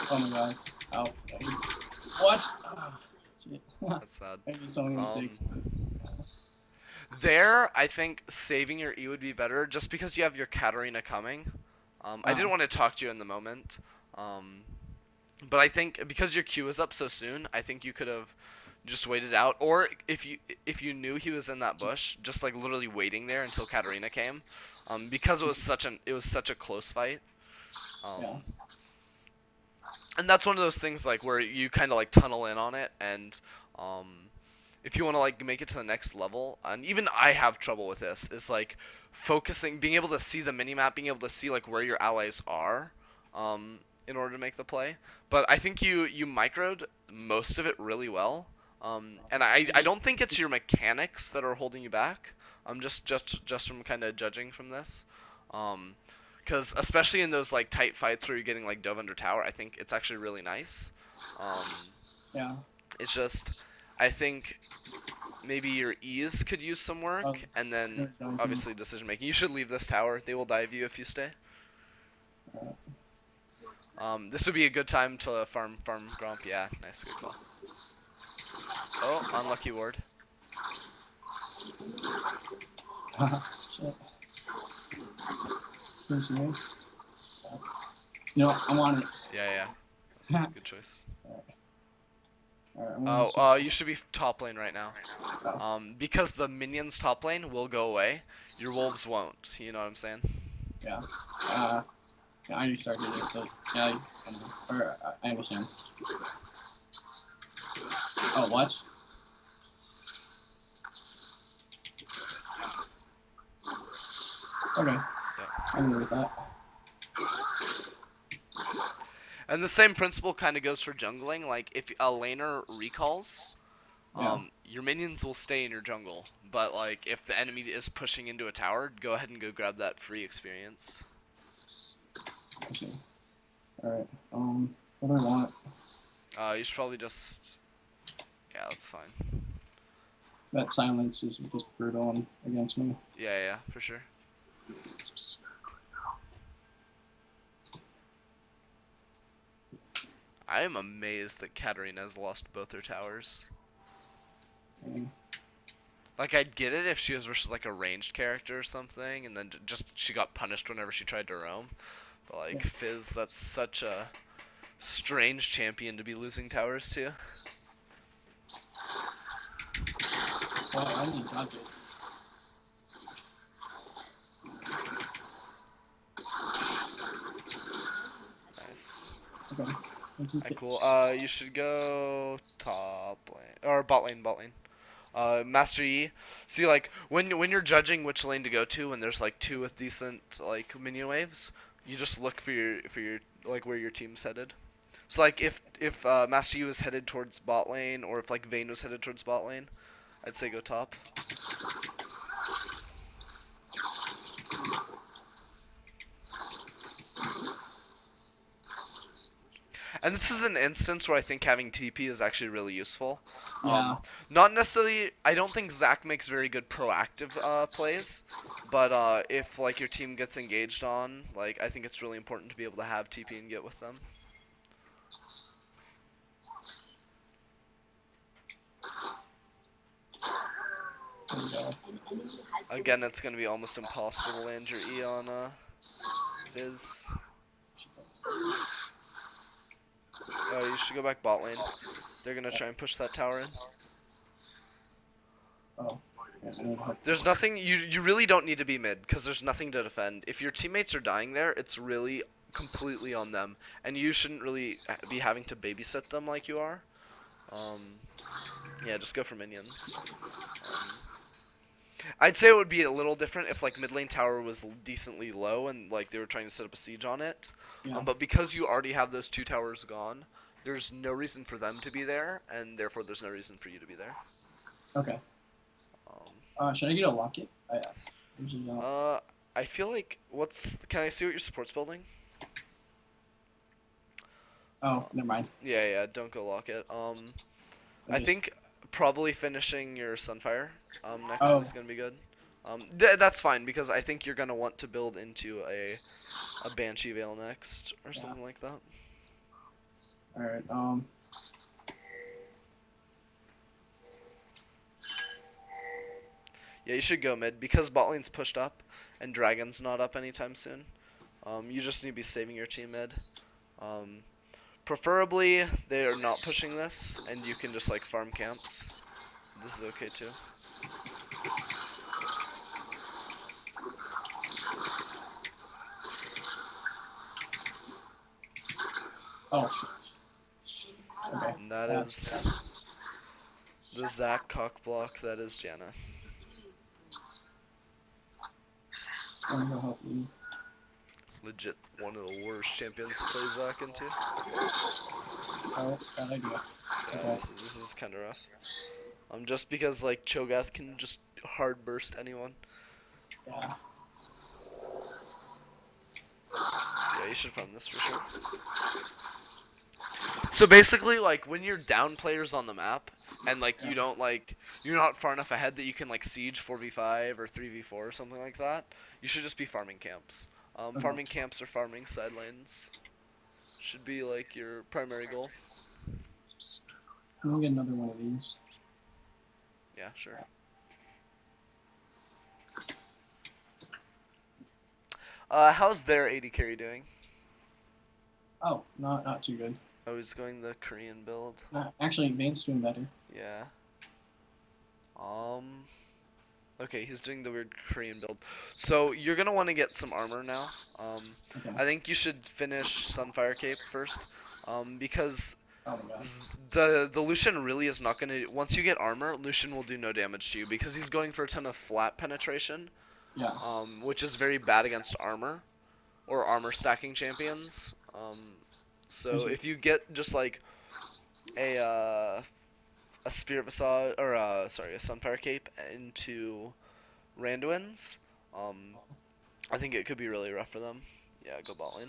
Oh my god. Ow. What? Oh, shit. That's sad. I made so many mistakes. There, I think saving your E would be better, just because you have your Katarina coming. I didn't want to talk to you in the moment, but I think because your Q is up so soon, I think you could have just waited out, or if you knew he was in that bush, just like literally waiting there until Katarina came, because it was such a close fight. Yeah. And that's one of those things like where you kind of like tunnel in on it, and if you want to like make it to the next level, and even I have trouble with this, is like focusing, being able to see the minimap, being able to see like where your allies are, in order to make the play. But I think you microed most of it really well, and I don't think it's your mechanics that are holding you back. Just from kind of judging from this, because especially in those like tight fights where you're getting like dove under tower, I think it's actually really nice. Yeah. It's just, I think maybe your E's could use some work, and then obviously decision making. You should leave this tower. They will dive you if you stay. This would be a good time to farm Gromp. Yeah, nice, good call. Oh, unlucky ward. Shit. Who's me? No, I'm on it. Yeah, good choice. Alright, You should be top lane right now. Oh. Because the minions top lane will go away, your wolves won't. You know what I'm saying? Yeah. Yeah, I restarted it, but yeah, I know. Or, I understand. Oh, what? Okay. Yeah. I'm good with that. And the same principle kind of goes for jungling. Like, if a laner recalls, Yeah. your minions will stay in your jungle. But, like, if the enemy is pushing into a tower, go ahead and go grab that free experience. I see. Alright, what do I want? You should probably just... Yeah, that's fine. That silence is just brutal against me. Yeah, for sure. It's a snack right now. I am amazed that Katarina has lost both her towers. Like, I'd get it if she was versus, like, a ranged character or something, and then just she got punished whenever she tried to roam. But, like, Fizz, that's such a strange champion to be losing towers to. Well, I need dodges. Nice. Okay. Alright, cool. You should go top lane, or bot lane. Master Yi. See, like, when you're judging which lane to go to, when there's like two with decent like minion waves, you just look for your like where your team's headed. So like if Master Yi was headed towards bot lane, or if like Vayne was headed towards bot lane, I'd say go top. And this is an instance where I think having TP is actually really useful. Yeah. Not necessarily. I don't think Zach makes very good proactive plays, but if like your team gets engaged on, like I think it's really important to be able to have TP and get with them. There we go. An enemy has been Again, it's gonna be almost impossible to land your E on Fizz. You should go back bot lane. They're gonna try and push that tower in. Oh. Yeah, I need help. There's nothing, you really don't need to be mid, because there's nothing to defend. If your teammates are dying there, it's really completely on them, and you shouldn't really be having to babysit them like you are. Yeah, just go for minions. I'd say it would be a little different if like mid lane tower was decently low and like they were trying to set up a siege on it. Yeah. But because you already have those 2 towers gone, there's no reason for them to be there, and therefore there's no reason for you to be there. Okay. Um, Should I get a locket? Usually don't. I feel like can I see what your support's building? Oh, never mind. Yeah, don't go lock it. I just- think probably finishing your Sunfire next Oh. is gonna be good. That's fine because I think you're gonna want to build into a Banshee Veil next or Yeah. something like that. All right. Yeah, you should go mid because bot lane's pushed up and Dragon's not up anytime soon. You just need to be saving your team mid. Preferably they are not pushing this and you can just like farm camps. This is okay too. Oh. Okay. And that is the Zac cock block. That is Janna. I'm gonna help you. Legit one of the worst champions to play Zac into. Oh, bad idea. Yeah, Okay. this is kind of rough. Just because like Cho'Gath can just hard burst anyone. Yeah. Yeah, you should farm this for sure. So basically, like when you're down players on the map, and like you don't like you're not far enough ahead that you can like siege 4v5 or 3v4 or something like that, you should just be farming camps. Farming camps or farming side lanes should be like your primary goal. I'm gonna get another one of these. Yeah, sure. How's their AD carry doing? Oh, not too good. Oh, he's going the Korean build. Actually, Vane's doing better. Yeah. Okay, he's doing the weird Korean build. So you're gonna want to get some armor now. Okay. I think you should finish Sunfire Cape first. Because Oh my god. the Lucian really is not gonna. Once you get armor, Lucian will do no damage to you because he's going for a ton of flat penetration. Yeah. Which is very bad against armor or armor stacking champions. So if you get just like a Spirit Visage or a Sunfire Cape into Randuin's, I think it could be really rough for them. Yeah, go bot lane.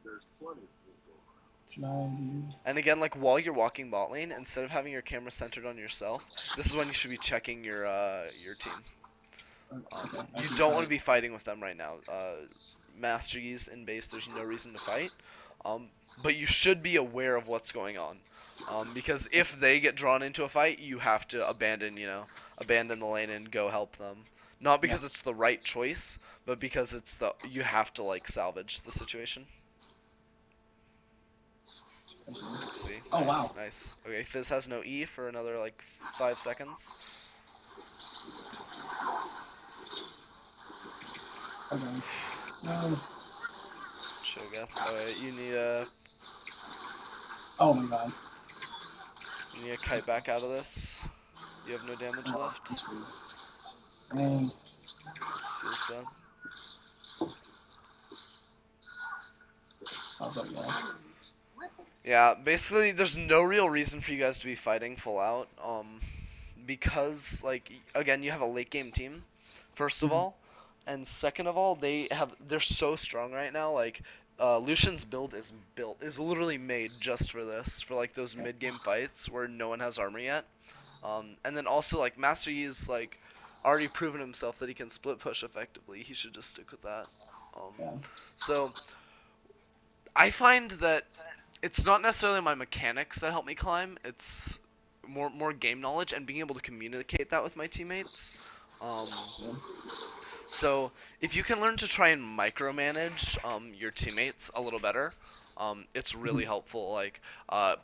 There's plenty of blue going around. Should I use? And again, like while you're walking bot lane, instead of having your camera centered on yourself, this is when you should be checking your team. Okay. You don't want to be fighting with them right now. Master Yi's in base, there's no reason to fight. But you should be aware of what's going on. Because if they get drawn into a fight, you have to abandon the lane and go help them. Not because it's the right choice, but because you have to like salvage the situation. See? Oh, wow. Nice. Okay, Fizz has no E for another like 5 seconds. Okay. No. Cho'Gath. Alright, you need a Oh my god. kite back out of this. You have no damage Oh, left. that's weird. Feels done. How's that going? Yeah, basically there's no real reason for you guys to be fighting full out. Because like again you have a late game team, first of all. And second of all, they're so strong right now. Like Lucian's build is literally made just for this, for like those mid game fights where no one has armor yet. And then also like Master Yi's like already proven himself that he can split push effectively. He should just stick with that. Yeah. So I find that it's not necessarily my mechanics that help me climb. It's more game knowledge and being able to communicate that with my teammates. So if you can learn to try and micromanage your teammates a little better, it's really helpful. Like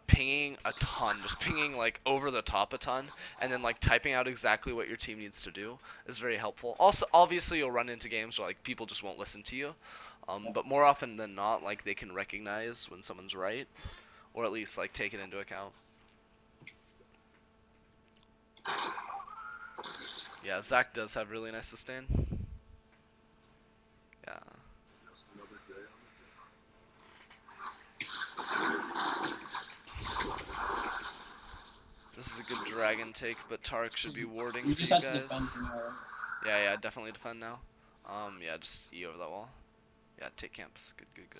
pinging a ton, just pinging like over the top a ton, and then like typing out exactly what your team needs to do is very helpful. Also, obviously, you'll run into games where like people just won't listen to you, but more often than not, like they can recognize when someone's right, or at least like take it into account. Yeah, Zach does have really nice sustain. Yeah. Just another day on the job. This is a good dragon take, but Tark should be warding You for just you have to defend guys. from there. Yeah, definitely defend now. Yeah, just E over that wall. Yeah, take camps. Good.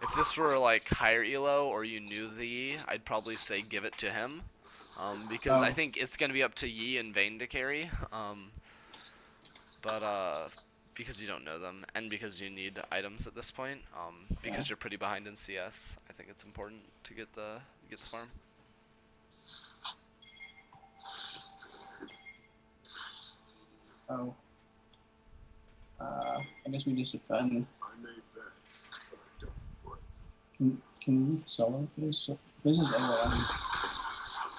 If this were like higher elo or you knew the E, I'd probably say give it to him. Because I think it's gonna be up to Yi and Vayne to carry. Because you don't know them, and because you need items at this point, because you're pretty behind in CS, I think it's important to get the farm. Oh. I guess we just defend. I may bend, but I don't break. Can we solo Fizz? Fizz is AoE.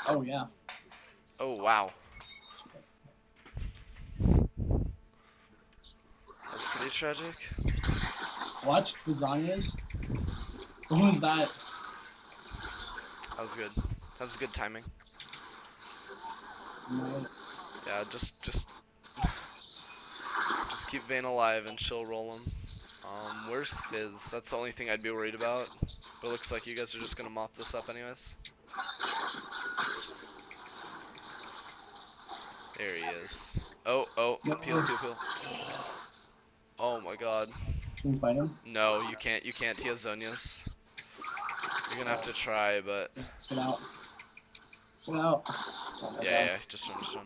Oh yeah. Oh wow. That's pretty tragic. Watch lasagnas. What was that? That was good. That was good timing. No. Yeah, just keep Vayne alive and she'll roll him. Where's Fizz? That's the only thing I'd be worried about. But it looks like you guys are just gonna mop this up anyways. There he is. Oh, Yep. peel. Oh my god. Can we fight him? No, you can't He has Zonias. You're gonna have to try, but Get out. Get out. Oh my God. yeah, just run.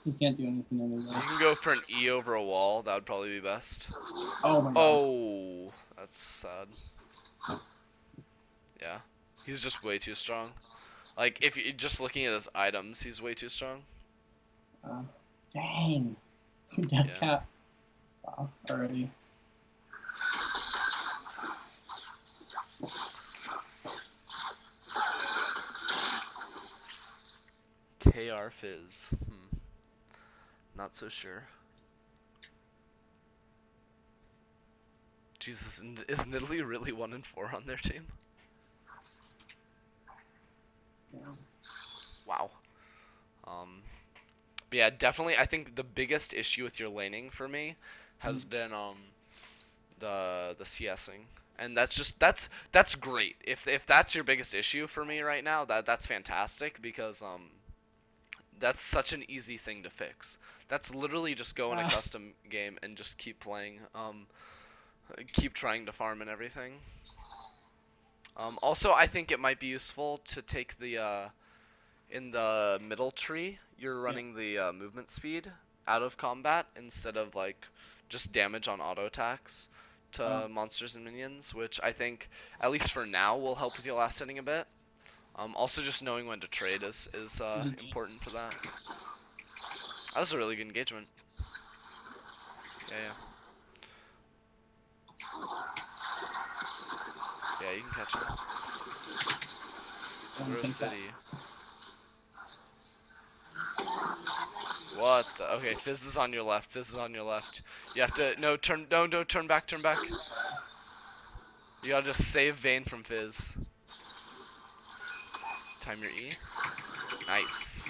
He can't do anything anymore. You can go for an E over a wall, that would probably be best. Oh my God. Oh, that's sad. Yeah, he's just way too strong. Like, if you're just looking at his items, he's way too strong. Dang. Death Yeah. Cat. Wow, already. KR Fizz. Not so sure. Jesus, is Nidalee really 1-4 on their team? Yeah. Wow. But yeah, definitely. I think the biggest issue with your laning for me has been the CSing, and that's great. If that's your biggest issue for me right now, that's fantastic because that's such an easy thing to fix. That's literally just go in a custom game and just keep playing. Keep trying to farm and everything. Also, I think it might be useful to take the in the middle tree, you're running the movement speed out of combat instead of like just damage on auto attacks to monsters and minions, which I think, at least for now, will help with your last setting a bit. Also, just knowing when to trade is important for that. That was a really good engagement. Yeah. Yeah, you can catch him. Rose City. What the? Okay, Fizz is on your left. You have to don't turn back. You gotta just save Vayne from Fizz. Time your E. Nice.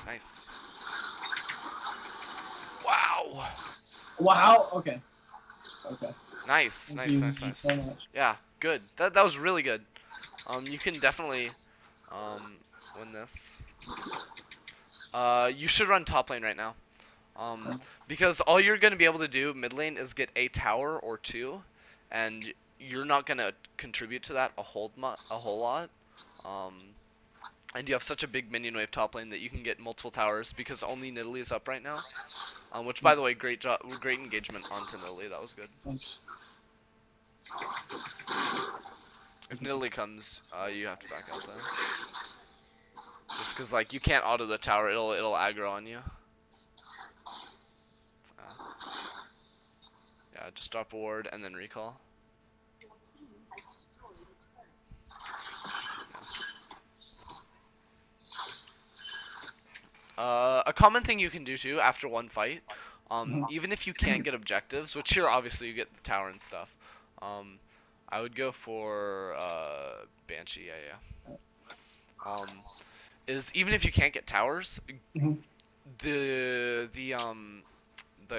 Wow. Okay. Nice. Thank you so much. Yeah, good. That was really good. You can definitely win this. You should run top lane right now. Because all you're gonna be able to do mid lane is get a tower or two, and you're not gonna contribute to that a whole lot. And you have such a big minion wave top lane that you can get multiple towers because only Nidalee is up right now. Which, by the way, great job, great engagement onto Nidalee. That was good. Thanks. If Nidalee comes, you have to back out there. Just because, like, you can't auto the tower; it'll aggro on you. Yeah, just drop a ward and then recall. Your team has destroyed a turret. A common thing you can do too after one fight, Mhm. even if you can't get objectives, which here obviously you get the tower and stuff, I would go for Banshee, yeah. Is even if you can't get towers, Mhm. the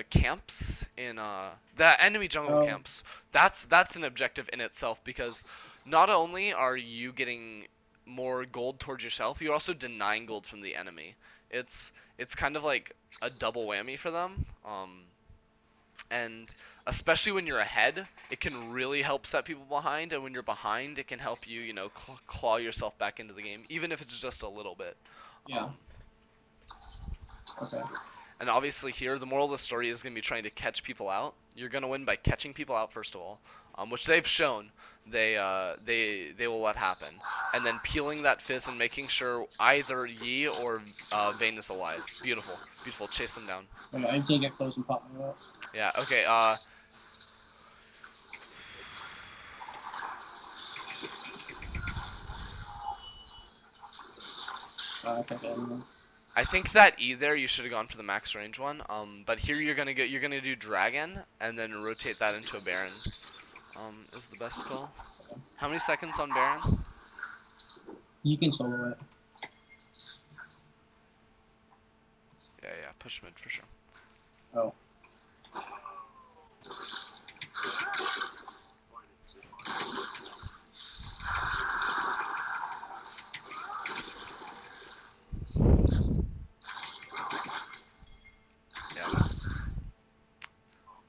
camps in the enemy jungle camps, that's an objective in itself because not only are you getting more gold towards yourself, you're also denying gold from the enemy. It's kind of like a double whammy for them. And especially when you're ahead, it can really help set people behind, and when you're behind, it can help you, you know, claw yourself back into the game, even if it's just a little bit. Yeah. Okay. And obviously here, the moral of the story is going to be trying to catch people out. You're going to win by catching people out first of all, which they've shown they will let happen, and then peeling that fizz and making sure either Yi or Vayne is alive. Beautiful, beautiful. Chase them down. Okay, I just need to get close and pop my up. Yeah. Okay. I think I think that E there you should have gone for the max range one. But here you're gonna do dragon and then rotate that into a baron. Is the best call. How many seconds on baron? you can solo it. Yeah, push mid for sure. Oh.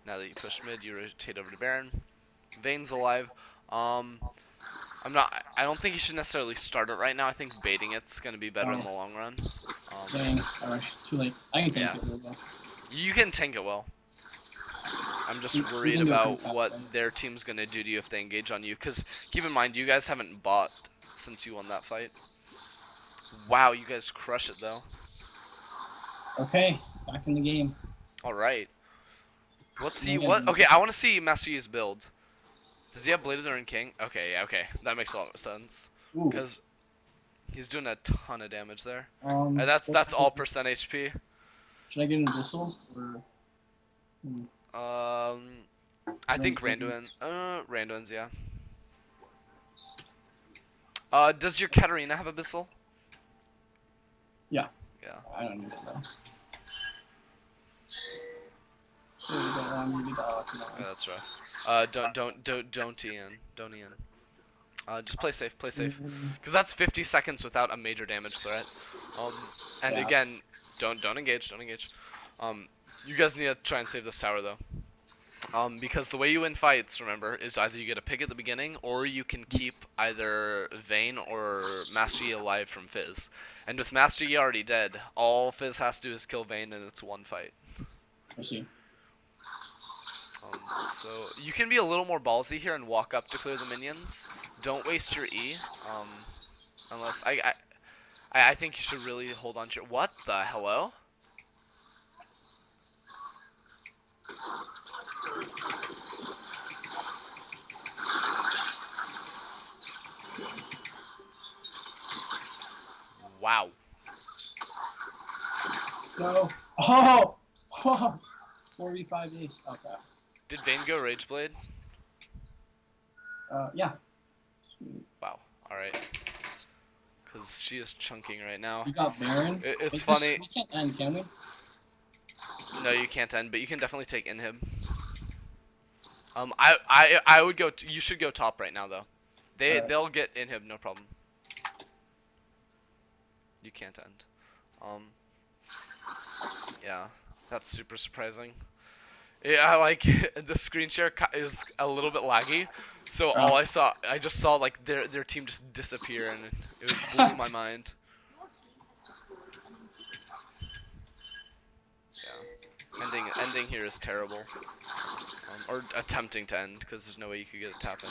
Now that you push mid, you rotate over to baron. Vayne's alive. I don't think you should necessarily start it right now. I think baiting it's gonna be better in the long run. Dang. Alright, too late. I can take it real well. You can tank it well. I'm just worried can do about it from top what lane. their team's gonna do to you if they engage on you. Cause keep in mind, you guys haven't bought since you won that fight. Wow, you guys crush it though. Okay, back in the game. All right. Let's see Okay. what. Okay, I want to see Master Yi's build. Does he have Blade of the Ruined King? Okay, yeah, okay, that makes a lot of sense. Ooh. Cause he's doing a ton of damage there. And That's all percent HP. Should I get an abyssal or? I think Randuin. Randuin's, yeah. Does your Katarina have Abyssal? Yeah. Yeah. I don't need it though. Yeah, that's right. Don't Ian. Just play safe, because that's 50 seconds without a major damage threat. And Yeah. again, don't engage. You guys need to try and save this tower though. Because the way you win fights, remember, is either you get a pick at the beginning, or you can keep either Vayne or Master Yi alive from Fizz. And with Master Yi already dead, all Fizz has to do is kill Vayne, and it's one fight. I see. So you can be a little more ballsy here and walk up to clear the minions. Don't waste your E. Unless I think you should really hold on to your. What the hello? Wow. Go. Oh! 4v5 ace. Okay. Did Vayne go Rage Blade? Yeah. Wow. Alright. Because she is chunking right now. You got Baron. It's Like, funny. We can't end, can we? No, you can't end, but you can definitely take inhib. I would go. You should go top right now though. They'll get inhib, no problem. You can't end. Yeah. That's super surprising. Yeah, like the screen share is a little bit laggy, so all I just saw like their team just disappear, and it blew my mind. Your team has destroyed an inhibitor. Yeah, ending here is terrible, or attempting to end, because there's no way you could get a tap in.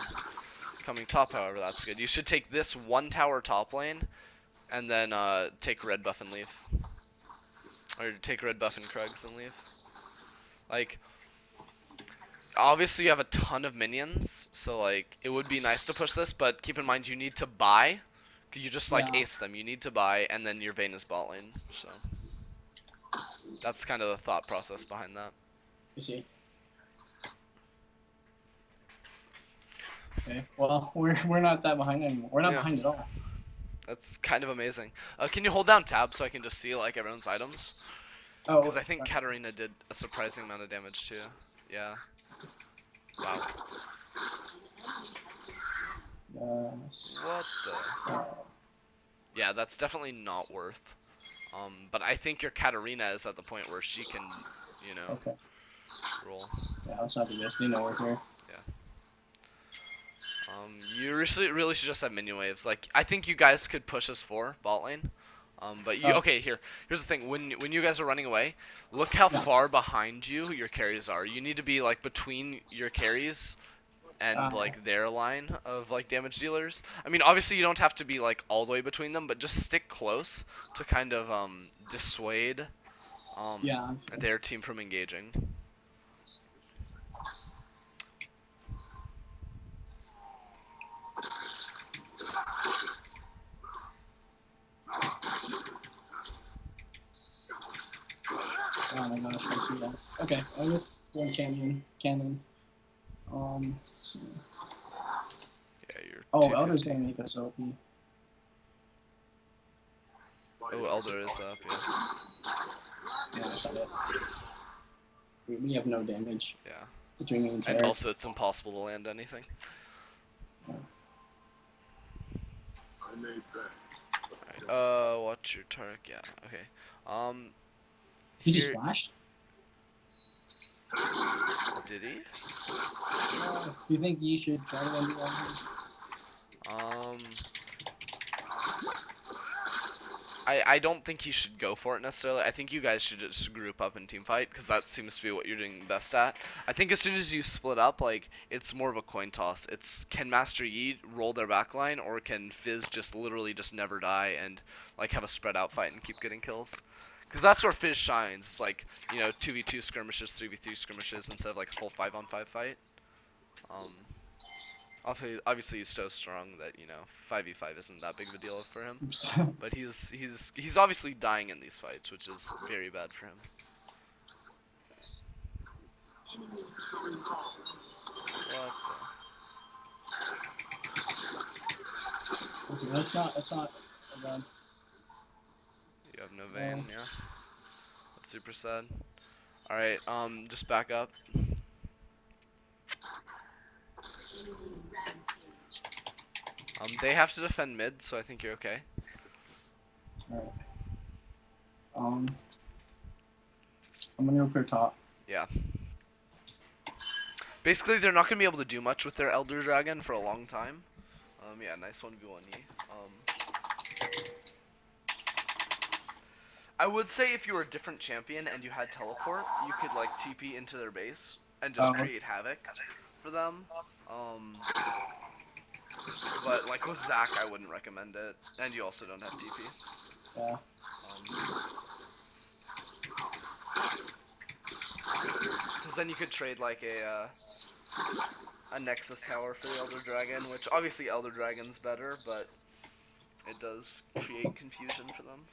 Coming top, however, that's good. You should take this one tower top lane, and then take red buff and leave, or take red buff and Krugs and leave. Like, obviously you have a ton of minions, so like it would be nice to push this, but keep in mind you need to buy. You just like ace them. You need to buy, and then your Vayne is bot lane. So that's kind of the thought process behind that. You see. Okay. Well, we're not that behind anymore. We're not behind at all. That's kind of amazing. Can you hold down tab so I can just see like everyone's items? Oh. Because I think Katarina did a surprising amount of damage too. Yeah. Wow. What the? Yeah, that's definitely not worth. But I think your Katarina is at the point where she can, you know, roll. Yeah, that's not the best thing to work here. You really should just have minion waves. Like, I think you guys could push us for bot lane. But you okay? Here's the thing. When you guys are running away, look how far behind you your carries are. You need to be like between your carries and like their line of like damage dealers. I mean, obviously you don't have to be like all the way between them, but just stick close to kind of dissuade their team from engaging. Oh my gosh, I see that. Okay, I just one cannon. Yeah, you're. Oh, Elder's gonna make us OP. Oh, Elder is up. Yeah, that's not it. We have no damage. Yeah. Between me and And also, it's impossible to land anything. Yeah. I may bend. Alright, watch your Tark. Yeah. Okay. He just flashed? Did he? Do you think you should try to 1v1 him? I don't think you should go for it necessarily. I think you guys should just group up and team fight, because that seems to be what you're doing best at. I think as soon as you split up, like, it's more of a coin toss. It's, can Master Yi roll their backline, or can Fizz just literally just never die and like have a spread out fight and keep getting kills? Because that's where Fizz shines. It's like, you know, 2v2 skirmishes, 3v3 skirmishes instead of like a full 5-on-5 fight. Obviously he's so strong that, you know, 5v5 isn't that big of a deal for him. But he's obviously dying in these fights, which is very bad for him. What Okay, that's not a gun. the? You have no Vayne, yeah. That's super sad. Alright, just back up. They have to defend mid, so I think you're okay. Alright. I'm gonna go clear top. Yeah. Basically, they're not gonna be able to do much with their Elder Dragon for a long time. Yeah, nice 1v1E. I would say if you were a different champion and you had teleport, you could like TP into their base and just create havoc for them. But like with Zac, I wouldn't recommend it, and you also don't have TP. Yeah. Because then you could trade like a Nexus tower for the Elder Dragon, which obviously Elder Dragon's better, but it does create confusion for them.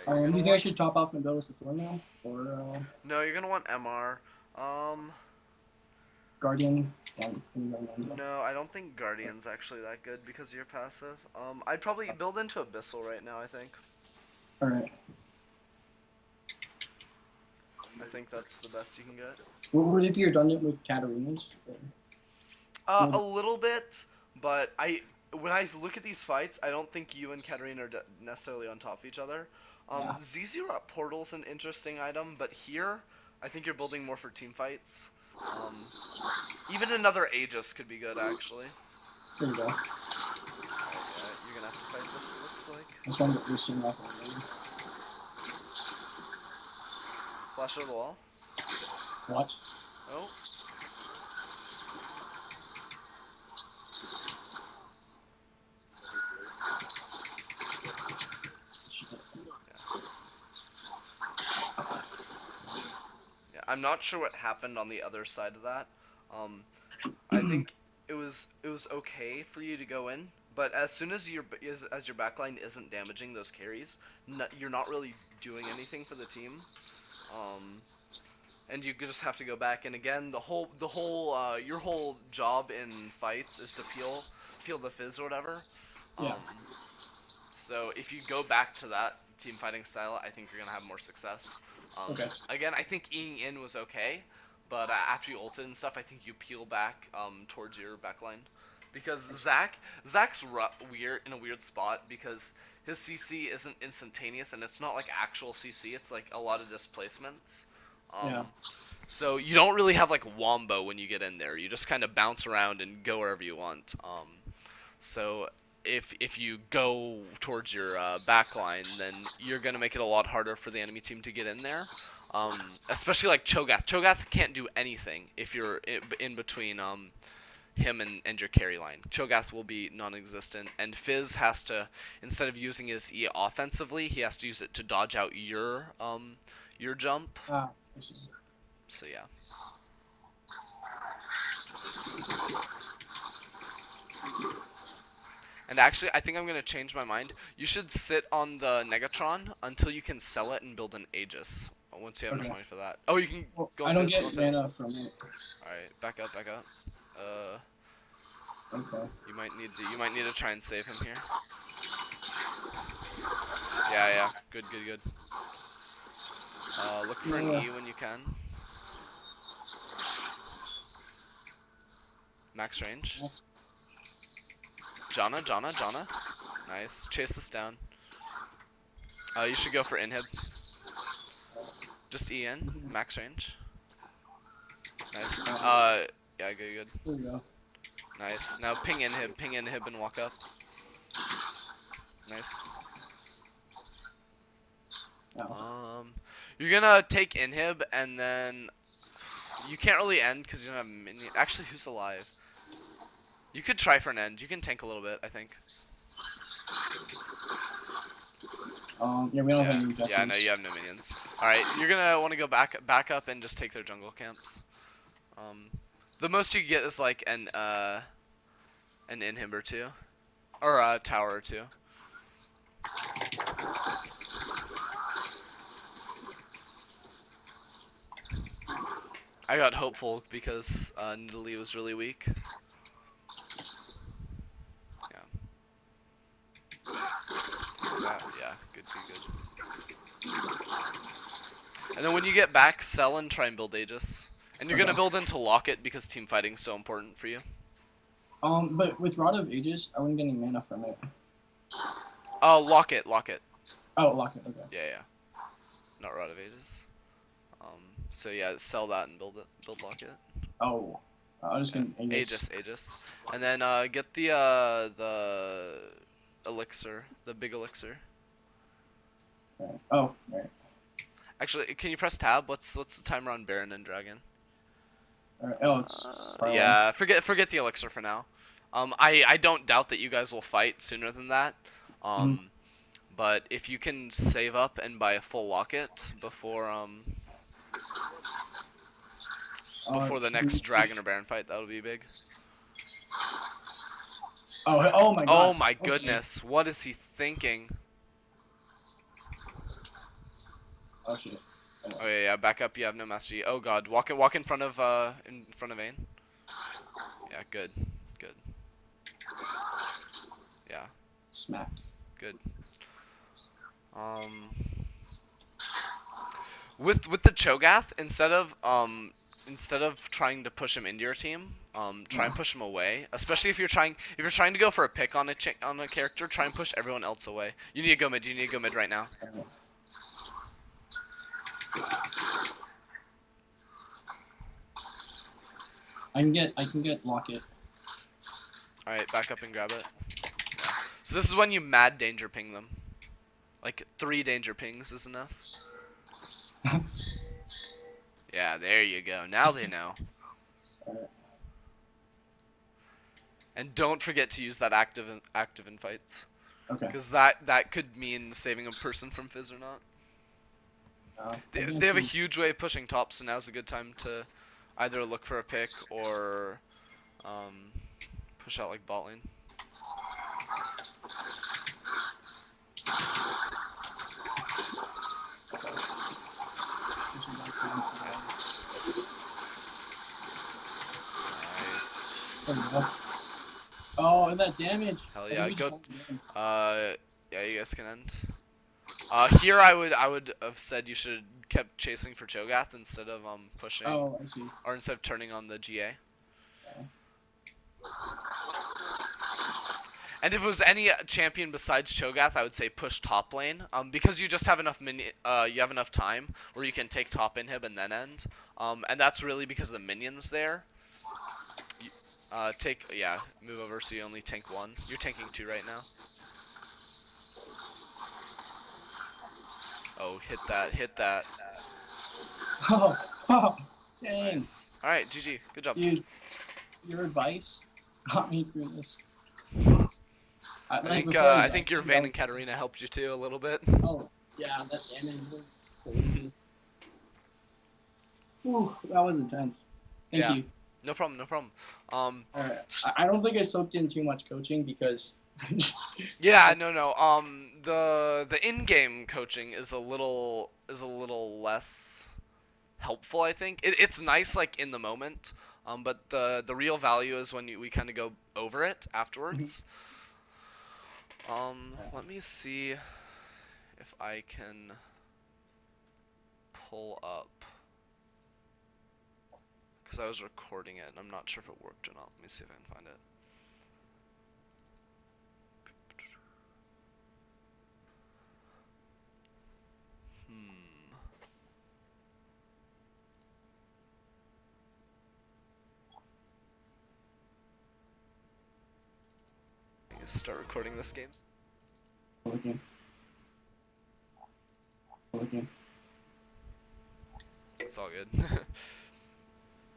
Do you think I should top off and build us a floor now? Or, No, you're gonna want MR. Guardian? No, I don't think Guardian's actually that good because of your passive. I'd probably build into Abyssal right now, I think. Alright. I think that's the best you can get. Would it be redundant with Katarina's? A little bit, but when I look at these fights, I don't think you and Katarina are necessarily on top of each other. Yeah. Z0 at Portal's an interesting item, but here, I think you're building more for team fights. Even another Aegis could be good, actually. There you go. Alright, yeah, you're gonna have to fight this, it looks like. This one that we're seeing like a Flash over the wall. Watch. Oh. Yeah, I'm not sure what happened on the other side of that. I think it was okay for you to go in, but as soon as your backline isn't damaging those carries, you're not really doing anything for the team. And you just have to go back. And again, your whole job in fights is to peel the fizz or whatever. Yeah. So if you go back to that team fighting style, I think you're gonna have more success. Okay. Again, I think Eing in was okay, but after you ulted and stuff, I think you peel back towards your backline. Because Zach's weird in a weird spot because his CC isn't instantaneous and it's not like actual CC. It's like a lot of displacements. Yeah. So you don't really have like wombo when you get in there. You just kind of bounce around and go wherever you want. So if you go towards your backline, then you're gonna make it a lot harder for the enemy team to get in there. Especially like Cho'Gath. Cho'Gath can't do anything if you're in between him and your carry line. Cho'Gath will be non-existent, and Fizz has to, instead of using his E offensively, he has to use it to dodge out your jump. I see. So yeah. And actually, I think I'm gonna change my mind. You should sit on the Negatron until you can sell it and build an Aegis. Once you have enough money for that. Oh, you can Well, go. I don't Fizz, get go mana from it. All right, back up. Okay. You might need to try and save him here. Yeah. Good. Look for an E when you can. Max range. Janna. Nice. Chase this down. You should go for inhib. Just E in. Max range. Nice. Yeah, good. There you go. Nice. Now ping inhib and walk up. Nice. Oh. You're gonna take inhib and then you can't really end because you don't have minion. Actually, who's alive? You could try for an end. You can tank a little bit, I think. Yeah, we don't have any Yeah, no, you have no minions. All right, you're gonna want to go back up and just take their jungle camps. The most you get is like an inhib or two, or a tower or two. I got hopeful because Nidalee was really weak. Yeah, good. And then when you get back, sell and try and build Aegis. And you're gonna build into Locket because team fighting is so important for you. But with Rod of Ages, I wouldn't get any mana from it. Locket. Oh, Locket, okay. Yeah. Not Rod of Ages. So yeah, sell that and build Locket. Oh. I'm just gonna Aegis. And then get the elixir, the big elixir. Right. Oh, right. Actually, can you press tab? What's the timer on Baron and Dragon? Right. Oh, it's yeah, forget the elixir for now. I don't doubt that you guys will fight sooner than that. But if you can save up and buy a full Locket before the next Dragon or Baron fight, that'll be big. Oh my god. Oh my goodness, what is he thinking? Oh shit. Oh yeah, back up. You have no mastery. Oh god, walk in front of Vayne. Yeah, good. Yeah. Smack. Good. With the Cho'Gath, instead of trying to push him into your team, try and push him away. Especially if you're trying to go for a pick on a character, try and push everyone else away. You need to go mid. You need to go mid right now. I can get Locket. All right, back up and grab it. Yeah. So this is when you mad danger ping them. Like 3 danger pings is enough. Yeah, there you go. Now they know. And don't forget to use that active in fights, Okay. because that could mean saving a person from fizz or not. They have a huge way of pushing top, so now's a good time to either look for a pick or push out like bot lane. Oh, and that damage. Hell yeah, You go. just won. Yeah, you guys can end. Here I would have said you should kept chasing for Cho'Gath instead of pushing, Oh, I see. or instead of turning on the GA. Yeah. And if it was any champion besides Cho'Gath, I would say push top lane. Because you just have enough you have enough time where you can take top inhib and then end. And that's really because of the minions there. Move over so you only tank 1. You're tanking 2 right now. Oh, hit that. Oh, dang. Nice. All right, GG. Good job. Dude, your advice got me through this. I think your Vayne and Katarina helped you too a little bit. Oh, yeah, that damage was crazy. Whew, that was intense. Thank Yeah. you. No problem. Alright. I don't think I soaked in too much coaching because. Yeah, no. The in-game coaching is a little less helpful, I think. It's nice like in the moment, but the real value is when we kind of go over it afterwards. Let me see if I can pull up, because I was recording it and I'm not sure if it worked or not. Let me see if I can find it. Start recording this game. Looking. It's all good.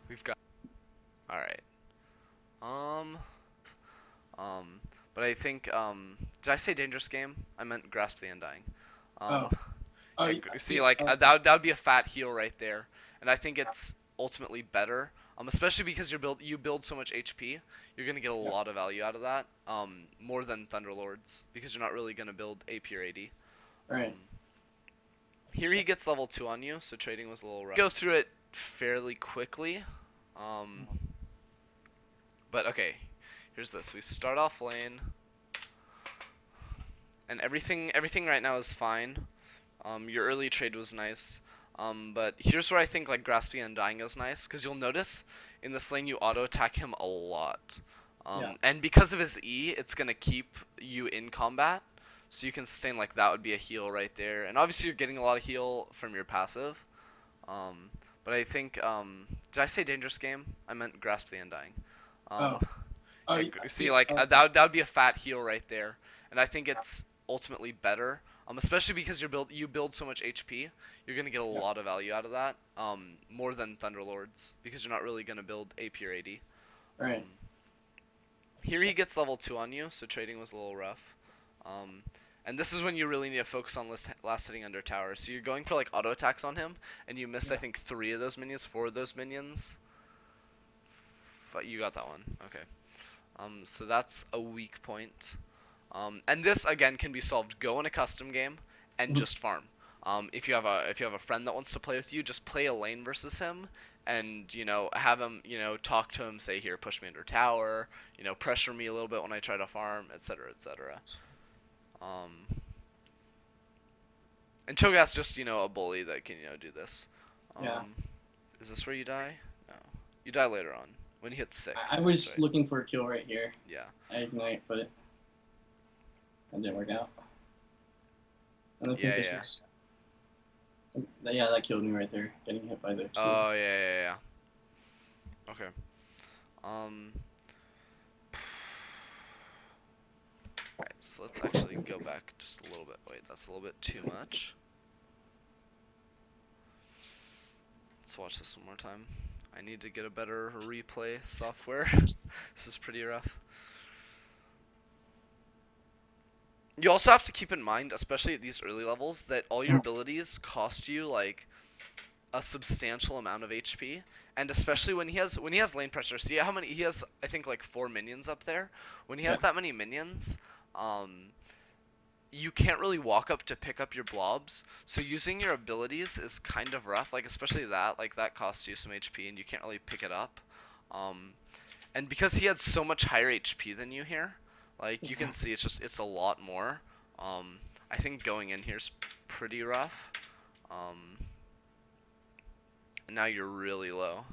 We've got. All right. But I think did I say dangerous game? I meant grasp the undying. See, like that would be a fat heal right there, and I think it's ultimately better. Especially because you build so much HP, you're gonna get a lot of value out of that. More than Thunderlords, because you're not really gonna build AP or AD. Right. Here he gets level 2 on you, so trading was a little rough. Go through it fairly quickly. But okay, here's this. We start off lane, and everything right now is fine. Your early trade was nice. But here's where I think like grasping undying is nice, because you'll notice in this lane you auto attack him a lot. And because of his E, it's gonna keep you in combat, so you can sustain. Like that would be a heal right there, and obviously you're getting a lot of heal from your passive. But I think did I say dangerous game? I meant grasp the undying. See, like that would be a fat heal right there, and I think it's ultimately better. Especially because you build so much HP, you're gonna get a lot of value out of that. More than Thunderlords, because you're not really gonna build AP or AD. Right. Here he gets level 2 on you, so trading was a little rough. And this is when you really need to focus on last hitting under tower. So you're going for like auto attacks on him, and you missed I think 4 of those minions. But you got that one, okay. So that's a weak point. And this again can be solved. Go in a custom game and just farm. If you have a friend that wants to play with you, just play a lane versus him, and have him talk to him, say here push me under tower, pressure me a little bit when I try to farm, etc. And Cho'Gath's just, a bully that can, do this. Yeah. Is this where you die? No. You die later on. When he hits 6. I that's was right. looking for a kill right here. Yeah. I ignite, but it didn't work out. And I think Yeah, this yeah. was. Yeah, that killed me right there. Getting hit by the two. Oh, yeah. Okay. Alright, so let's actually go back just a little bit. Wait, that's a little bit too much. Let's watch this one more time. I need to get a better replay software. This is pretty rough. You also have to keep in mind, especially at these early levels, that all your abilities cost you like a substantial amount of HP, and especially when he has lane pressure. See how many he has? I think like 4 minions up there. When he has that many minions, you can't really walk up to pick up your blobs. So using your abilities is kind of rough. Like especially that, like that costs you some HP, and you can't really pick it up. And because he had so much higher HP than you here, like you can see it's a lot more. I think going in here is pretty rough. And now you're really low.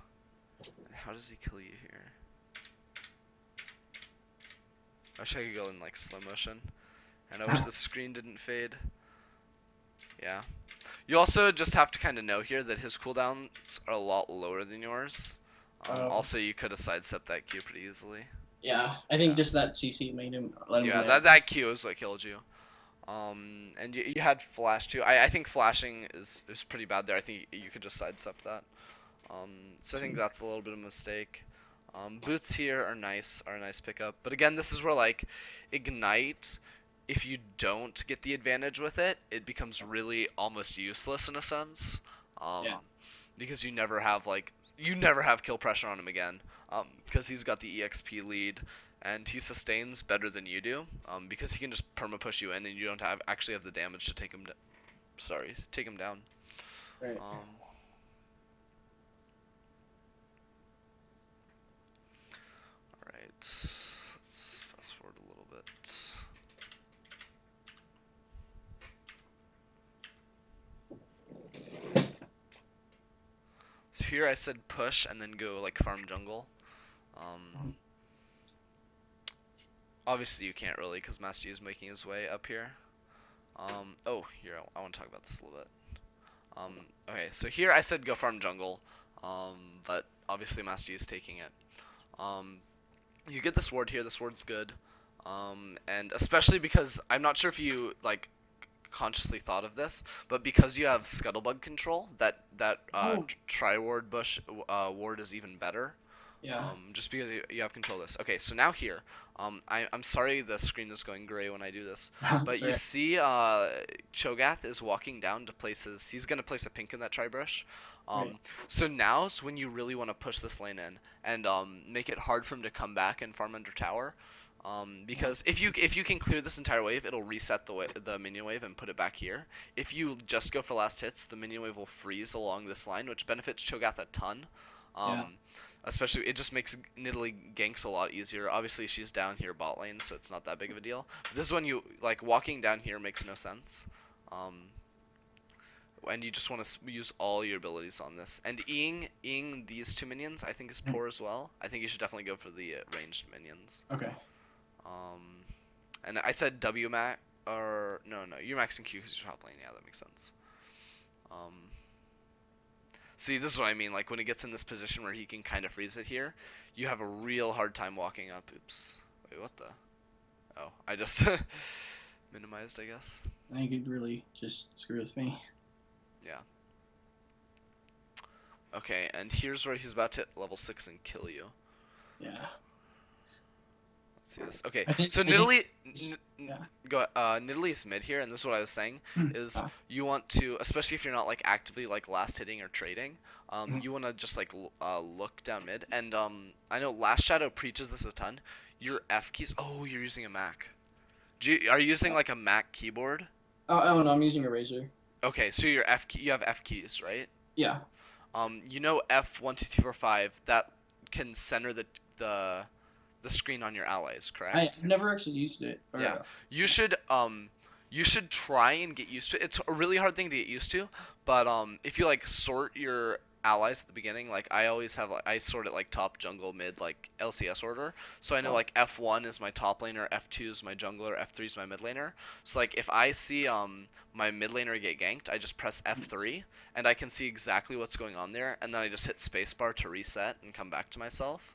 How does he kill you here? I wish I could go in like slow motion. And I wish the screen didn't fade. Yeah. You also just have to kind of know here that his cooldowns are a lot lower than yours. Also, you could have sidestepped that Q pretty easily. Yeah, I think just that CC made him let him. Yeah, that Q is what killed you. And you had flash too. I think flashing is pretty bad there. I think you could just sidestep that. So I think that's a little bit of a mistake. Boots here are a nice pickup. But again, this is where like Ignite, if you don't get the advantage with it, it becomes really almost useless in a sense. Because you never have kill pressure on him again. Because he's got the EXP lead and he sustains better than you do. Because he can just perma push you in and you don't actually have the damage to take him down. Right. Let's fast forward a little bit. So here I said push and then go like farm jungle. Obviously you can't really because Master Yi is making his way up here. Here I want to talk about this a little bit. Okay, so here I said go farm jungle, but obviously Master Yi is taking it. You get this ward here. This ward's good, and especially because I'm not sure if you like consciously thought of this, but because you have Scuttlebug control, that Triward Bush ward is even better. Yeah. Just because you have control of this. Okay, so now here, I'm sorry the screen is going gray when I do this, but you see Cho'Gath is walking down to places. He's gonna place a pink in that Tri-Brush. So now's when you really want to push this lane in and make it hard for him to come back and farm under tower. Because if you can clear this entire wave, it'll reset the minion wave and put it back here. If you just go for last hits, the minion wave will freeze along this line, which benefits Cho'Gath a ton. Especially, it just makes Nidalee ganks a lot easier. Obviously, she's down here bot lane, so it's not that big of a deal. But this is when you, like, walking down here makes no sense. And you just want to use all your abilities on this. And Eing these two minions, I think, is poor as well. I think you should definitely go for the ranged minions. Okay. And I said W max, or, no, you're maxing Q because you're top lane. Yeah, that makes sense. See, this is what I mean, like when it gets in this position where he can kind of freeze it here, you have a real hard time walking up. Oops. Wait, what the? Oh, I just minimized, I guess. You could really just screw with me. Yeah. Okay, and here's where he's about to hit level 6 and kill you. Yeah. Let's see this. Okay, so Nidalee... Nidalee is mid here, and this is what I was saying, is you want to, especially if you're not like actively like last hitting or trading, you want to just like look down mid. And I know Last Shadow preaches this a ton. Your F keys. Oh, you're using a Mac. Are you using like a Mac keyboard? Oh no, I'm using a Razer. Okay, so you have F keys, right? Yeah. You know F1 2 3 4 5 that can center the screen on your allies, correct? I never actually used it. Yeah. You should you should try and get used to it. It's a really hard thing to get used to, but if you like sort your allies at the beginning, like I always have, like I sort it like top, jungle, mid, like LCS order. So I know Oh. like F1 is my top laner, F2 is my jungler, F3 is my mid laner. So like if I see my mid laner get ganked, I just press F3 and I can see exactly what's going on there, and then I just hit spacebar to reset and come back to myself.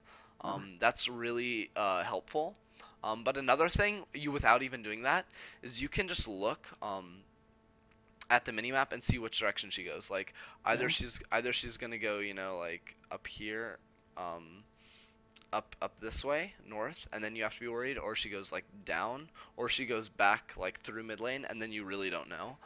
That's really helpful. But another thing, you without even doing that, is you can just look at the minimap and see which direction she goes. Like Yeah. either she's gonna go, like up here, up this way north, and then you have to be worried, or she goes like down, or she goes back like through mid lane, and then you really don't know.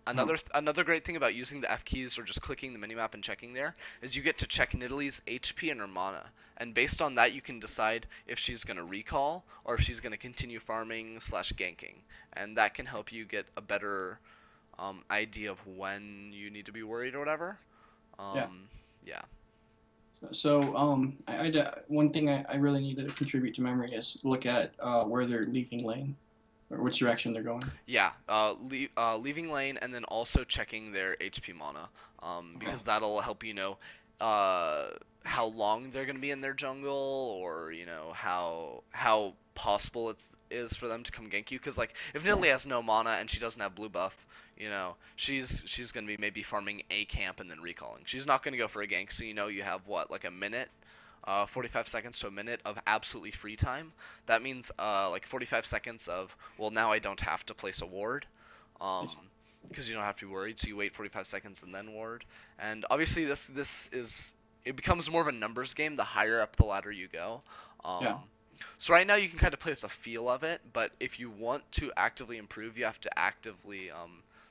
Another great thing about using the F keys or just clicking the minimap and checking there is you get to check Nidalee's HP and her mana, and based on that you can decide if she's gonna recall or if she's gonna continue farming slash ganking, and that can help you get a better idea of when you need to be worried or whatever. Yeah. Yeah. So one thing I really need to contribute to memory is look at where they're leaving lane, or which direction they're going. Yeah, leaving lane and then also checking their HP mana, because that'll help you know how long they're gonna be in their jungle, or how possible it is for them to come gank you. Because like if Nidalee has no mana and she doesn't have blue buff, she's gonna be maybe farming a camp and then recalling. She's not gonna go for a gank, so you have what, like a minute, 45 seconds to a minute of absolutely free time. That means like 45 seconds of, well, now I don't have to place a ward, because you don't have to be worried. So you wait 45 seconds and then ward. And obviously it becomes more of a numbers game the higher up the ladder you go. Yeah. So right now you can kind of play with the feel of it, but if you want to actively improve, you have to actively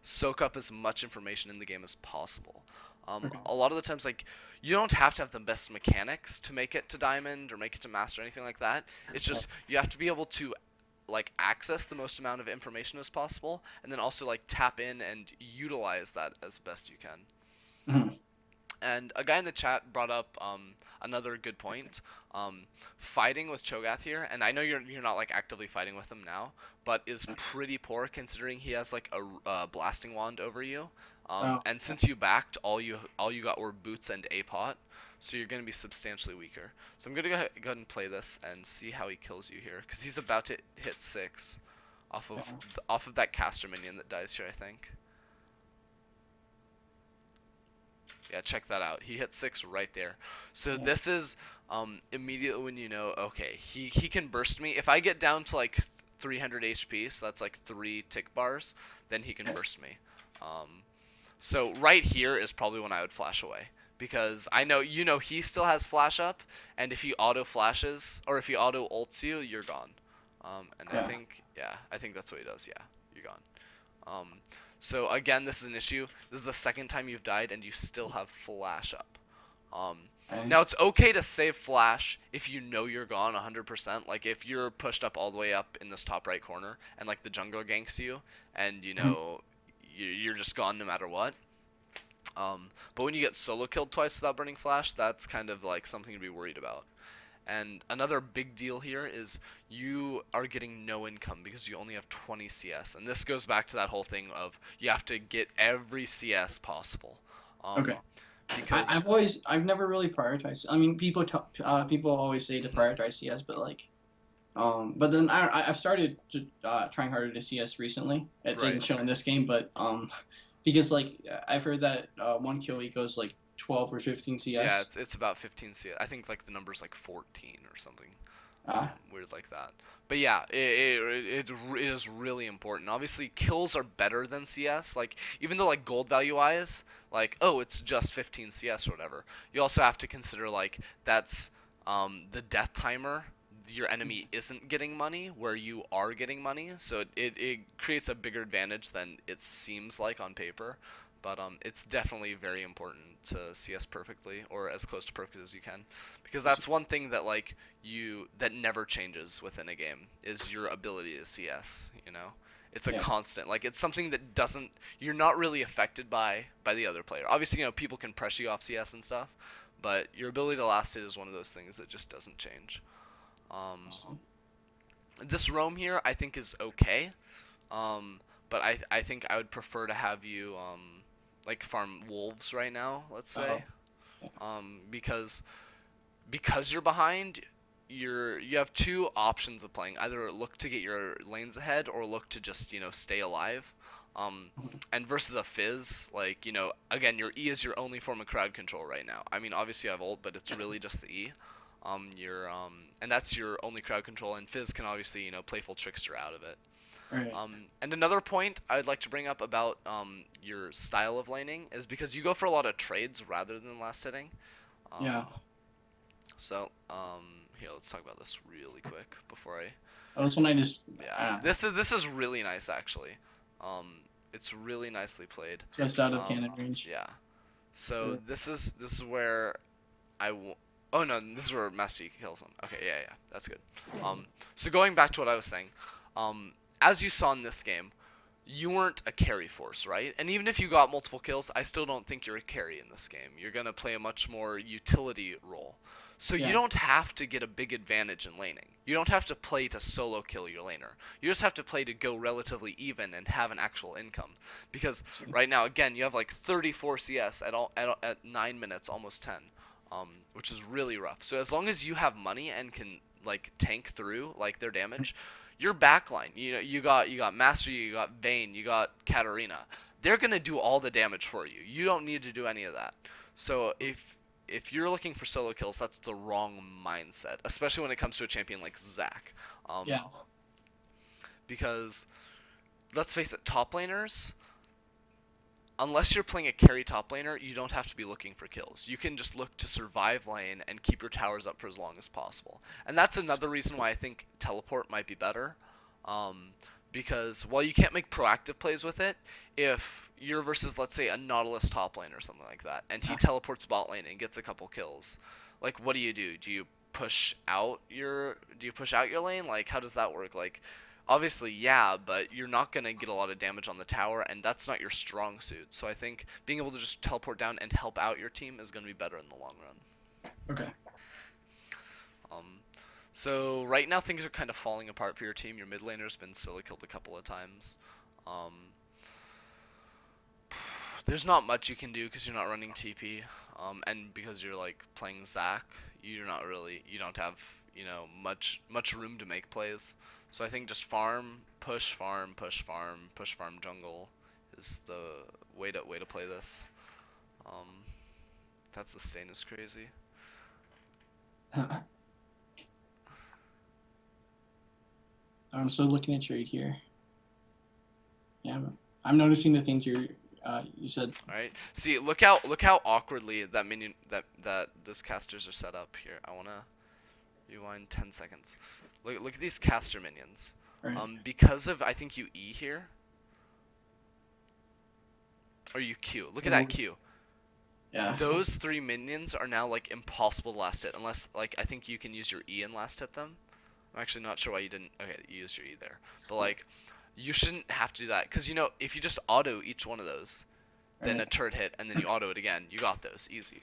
soak up as much information in the game as possible. Okay. A lot of the times, like, you don't have to have the best mechanics to make it to diamond or make it to master or anything like that. It's just you have to be able to like access the most amount of information as possible, and then also like tap in and utilize that as best you can. Mhm. And a guy in the chat brought up another good point. Fighting with Cho'Gath here, and I know you're not like actively fighting with him now, but is pretty poor considering he has like a blasting wand over you. Oh. And since you backed, all you got were boots and a pot, so you're gonna be substantially weaker. So I'm gonna go ahead and play this and see how he kills you here, because he's about to hit 6 off of that caster minion that dies here, I think. Yeah, check that out. He hit 6 right there. So this is immediately when you know, okay, he can burst me. If I get down to like 300 HP, so that's like 3 tick bars, then he can burst me. So right here is probably when I would flash away, because I know he still has flash up, and if he auto flashes or if he auto ults you, you're gone. And Yeah. I think that's what he does. Yeah, you're gone. So again, this is an issue. This is the second time you've died and you still have flash up. Now it's okay to save flash if you know you're gone 100%. Like if you're pushed up all the way up in this top right corner and like the jungler ganks you, and you're just gone no matter what. But when you get solo killed twice without burning flash, that's kind of like something to be worried about. And another big deal here is you are getting no income because you only have 20 CS. And this goes back to that whole thing of you have to get every CS possible. Okay. Because I've never really prioritized. I mean, people always say to prioritize CS, but like, but then I've started to trying harder to CS recently. It doesn't Right. show in this game, but because like I've heard that one kill equals like 12 or 15 CS. Yeah, it's about 15 CS. I think like the number's like 14 or something. Weird like that. But yeah, it is really important. Obviously, kills are better than CS. Like, even though like gold value wise, like, oh, it's just 15 CS or whatever. You also have to consider like that's the death timer. Your enemy isn't getting money where you are getting money, so it creates a bigger advantage than it seems like on paper. But it's definitely very important to CS perfectly, or as close to perfect as you can, because that's one thing that like that never changes within a game is your ability to CS. It's a constant. Like it's something that doesn't. You're not really affected by the other player. Obviously, people can press you off CS and stuff, but your ability to last hit is one of those things that just doesn't change. This roam here I think is okay. but I think I would prefer to have you like farm wolves right now, let's say. Because you're behind, you have two options of playing. Either look to get your lanes ahead or look to just, stay alive. And versus a Fizz, like, again, your E is your only form of crowd control right now. I mean, obviously you have ult, but it's really just the E. And that's your only crowd control, and Fizz can obviously, playful trickster out of it. Right. And another point I'd like to bring up about your style of laning is because you go for a lot of trades rather than last hitting. Yeah. So, here, let's talk about this really quick before I. Oh, this one I just. Yeah. This is really nice actually. It's really nicely played. Just out of cannon range. Yeah. So Yeah. this is where oh no, this is where Master Yi kills him. Okay, yeah, that's good. So going back to what I was saying, as you saw in this game, you weren't a carry force, right? And even if you got multiple kills, I still don't think you're a carry in this game. You're gonna play a much more utility role. So Yeah. you don't have to get a big advantage in laning. You don't have to play to solo kill your laner. You just have to play to go relatively even and have an actual income. Because right now, again, you have like 34 CS at 9 minutes, almost 10, which is really rough. So as long as you have money and can like tank through like their damage, your backline, you got Master Yi, you got Vayne, you got Katarina. They're gonna do all the damage for you. You don't need to do any of that. So if you're looking for solo kills, that's the wrong mindset, especially when it comes to a champion like Zac. Yeah. Because let's face it, top laners, unless you're playing a carry top laner, you don't have to be looking for kills. You can just look to survive lane and keep your towers up for as long as possible. And that's another reason why I think teleport might be better. Because while you can't make proactive plays with it, if you're versus, let's say, a Nautilus top lane or something like that, and he teleports bot lane and gets a couple kills, like, what do? Do you push out your lane? Like, how does that work? Like, obviously, yeah, but you're not going to get a lot of damage on the tower, and that's not your strong suit. So I think being able to just teleport down and help out your team is going to be better in the long run. Okay. So right now things are kind of falling apart for your team. Your mid laner's been solo killed a couple of times. There's not much you can do because you're not running TP, and because you're like playing Zac, you don't have much room to make plays. So I think just farm, push farm, push farm, push farm jungle is the way to play this. That sustain is crazy. I'm still looking at your aid here. Yeah, I'm noticing the things you said. All right. See, look how awkwardly that minion that those casters are set up here. I wanna rewind 10 seconds. Look at these caster minions. Right. Because of, I think, you E here, or you Q. Look at that Q. Yeah. Those 3 minions are now like impossible to last hit unless, like, I think you can use your E and last hit them. I'm actually not sure why you didn't. Okay, you used your E there, but like, you shouldn't have to do that because if you just auto each one of those, then a turret hit and then you auto it again, you got those easy.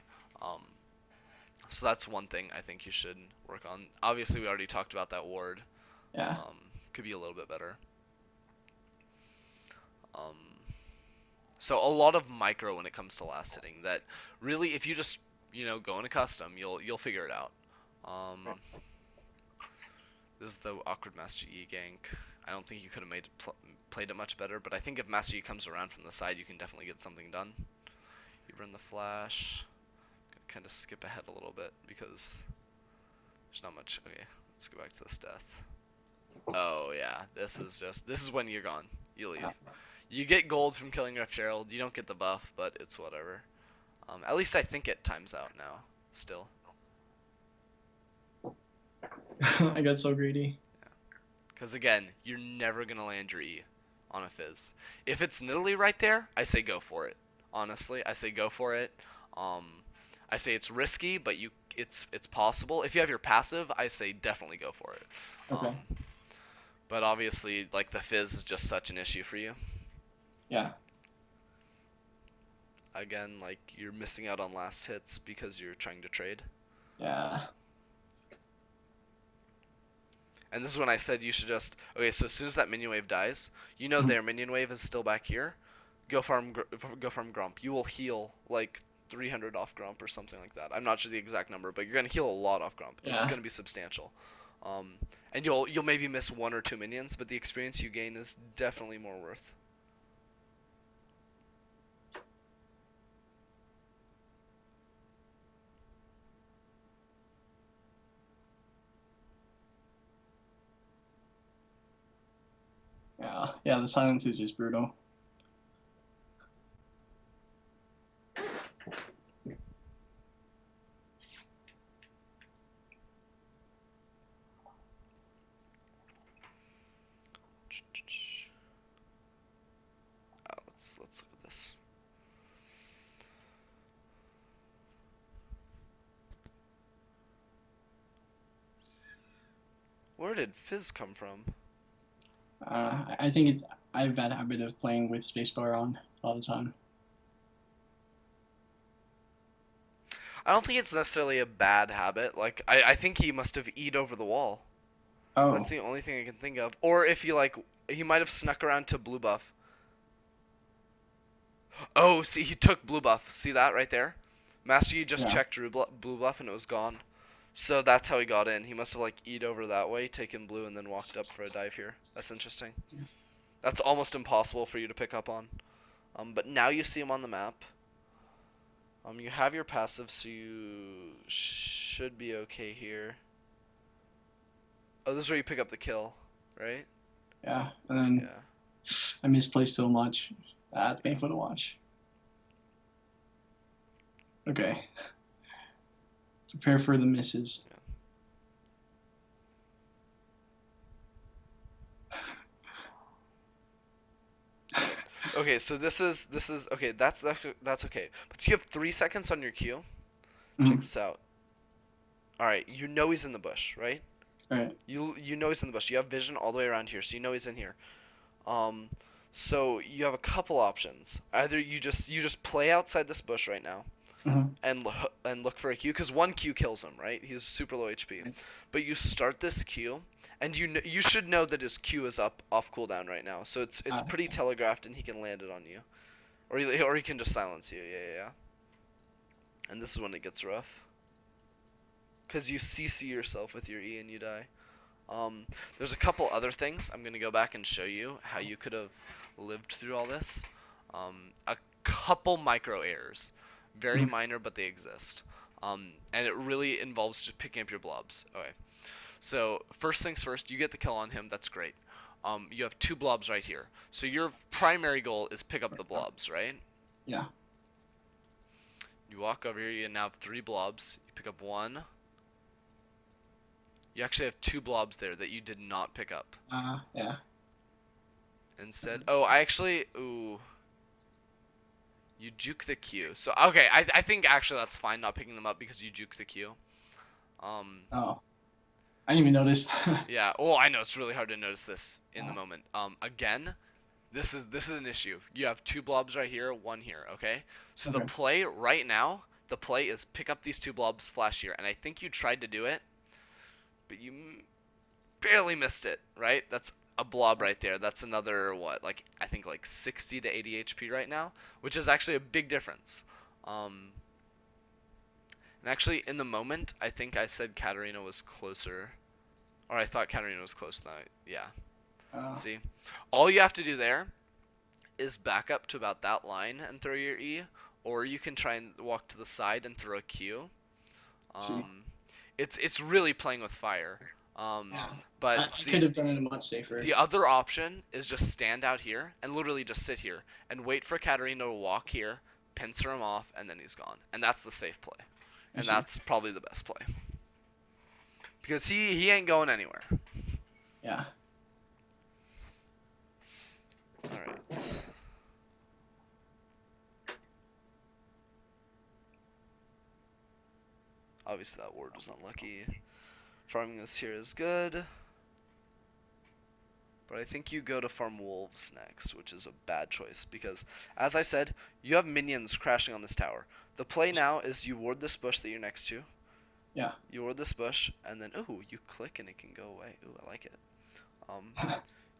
So that's one thing I think you should work on. Obviously, we already talked about that ward. Yeah. Could be a little bit better. So a lot of micro when it comes to last hitting. That really, if you just go in a custom, you'll figure it out. This is the awkward Master Yi gank. I don't think you could have played it much better, but I think if Master Yi comes around from the side, you can definitely get something done. You run the flash. Kind of skip ahead a little bit because there's not much. Okay, let's go back to this death. Oh yeah, this is when you're gone. You leave. You get gold from killing Ref Gerald. You don't get the buff, but it's whatever. At least I think it times out now. Still. I got so greedy. Because again, you're never gonna land your E on a Fizz. If it's Nidalee right there, I say go for it. Honestly, I say go for it. I say it's risky, but it's possible. If you have your passive, I say definitely go for it. Okay. But obviously, like, the Fizz is just such an issue for you. Yeah. Again, like, you're missing out on last hits because you're trying to trade. Yeah. And this is when I said you should just, okay, so as soon as that minion wave dies, you know Mhm. their minion wave is still back here. Go farm Grump. You will heal like 300 off Grump or something like that. I'm not sure the exact number, but you're gonna heal a lot off Grump. It's Yeah. gonna be substantial. And you'll maybe miss 1 or 2 minions, but the experience you gain is definitely more worth. Yeah, the silence is just brutal. Let's look at this. Where did Fizz come from? I think I have a bad habit of playing with spacebar on all the time. I don't think it's necessarily a bad habit. Like I think he must have eat over the wall. Oh, That's the only thing I can think of. Or if he might have snuck around to blue buff. Oh, see, he took blue buff. See that right there? Master Yi just Yeah. checked blue buff and it was gone. So that's how he got in. He must have like eat over that way, taken blue, and then walked up for a dive here. That's interesting. That's almost impossible for you to pick up on. But now you see him on the map. You have your passive, so you should be okay here. Oh, this is where you pick up the kill, right? yeah, and then Yeah. I misplaced so much. That's painful to watch. Okay. Prepare for the misses. Okay, so this is okay. That's okay. But you have 3 seconds on your Q. Check Mhm. this out. All right, you know he's in the bush, right? Alright. You know he's in the bush. You have vision all the way around here, so you know he's in here. So you have a couple options. Either you just play outside this bush right now, Mhm. and look for a Q, because 1 Q kills him, right? He's super low HP. Right. But you start this Q, and you should know that his Q is up off cooldown right now, so it's Ah. pretty telegraphed, and he can land it on you, or he can just silence you. Yeah. And this is when it gets rough, because you CC yourself with your E and you die. There's a couple other things. I'm gonna go back and show you how you could have lived through all this. A couple micro errors, very minor, but they exist. And it really involves just picking up your blobs. Okay. So first things first, you get the kill on him. That's great. You have 2 blobs right here. So your primary goal is pick up the blobs, right? Yeah. You walk over here. You now have 3 blobs. You pick up 1. You actually have 2 blobs there that you did not pick up. Yeah. Instead, ooh. You juke the Q. So, okay, I think actually that's fine not picking them up because you juke the Q. Oh. I didn't even notice. Yeah, well, I know it's really hard to notice this in the moment. Again, this is an issue. You have 2 blobs right here, 1 here, okay? So the Okay. play right now, the play is pick up these 2 blobs, flash here. And I think you tried to do it, but you barely missed it, right? That's a blob right there. That's another, what, like, I think like 60 to 80 HP right now, which is actually a big difference. And actually, in the moment, I think I said Katarina was closer. Or I thought Katarina was closer than yeah. See? All you have to do there is back up to about that line and throw your E, or you can try and walk to the side and throw a Q. It's really playing with fire. Yeah. But I see, could have done it much safer. the other option is just stand out here and literally just sit here and wait for Katarina to walk here, pincer him off, and then he's gone. And that's the safe play. And that's probably the best play. Because he ain't going anywhere. Yeah. Alright. Obviously that ward was unlucky. Farming this here is good. But I think you go to farm wolves next, which is a bad choice because, as I said, you have minions crashing on this tower. The play now is you ward this bush that you're next to, Yeah. You ward this bush, and then ooh, you click and it can go away. Ooh, I like it.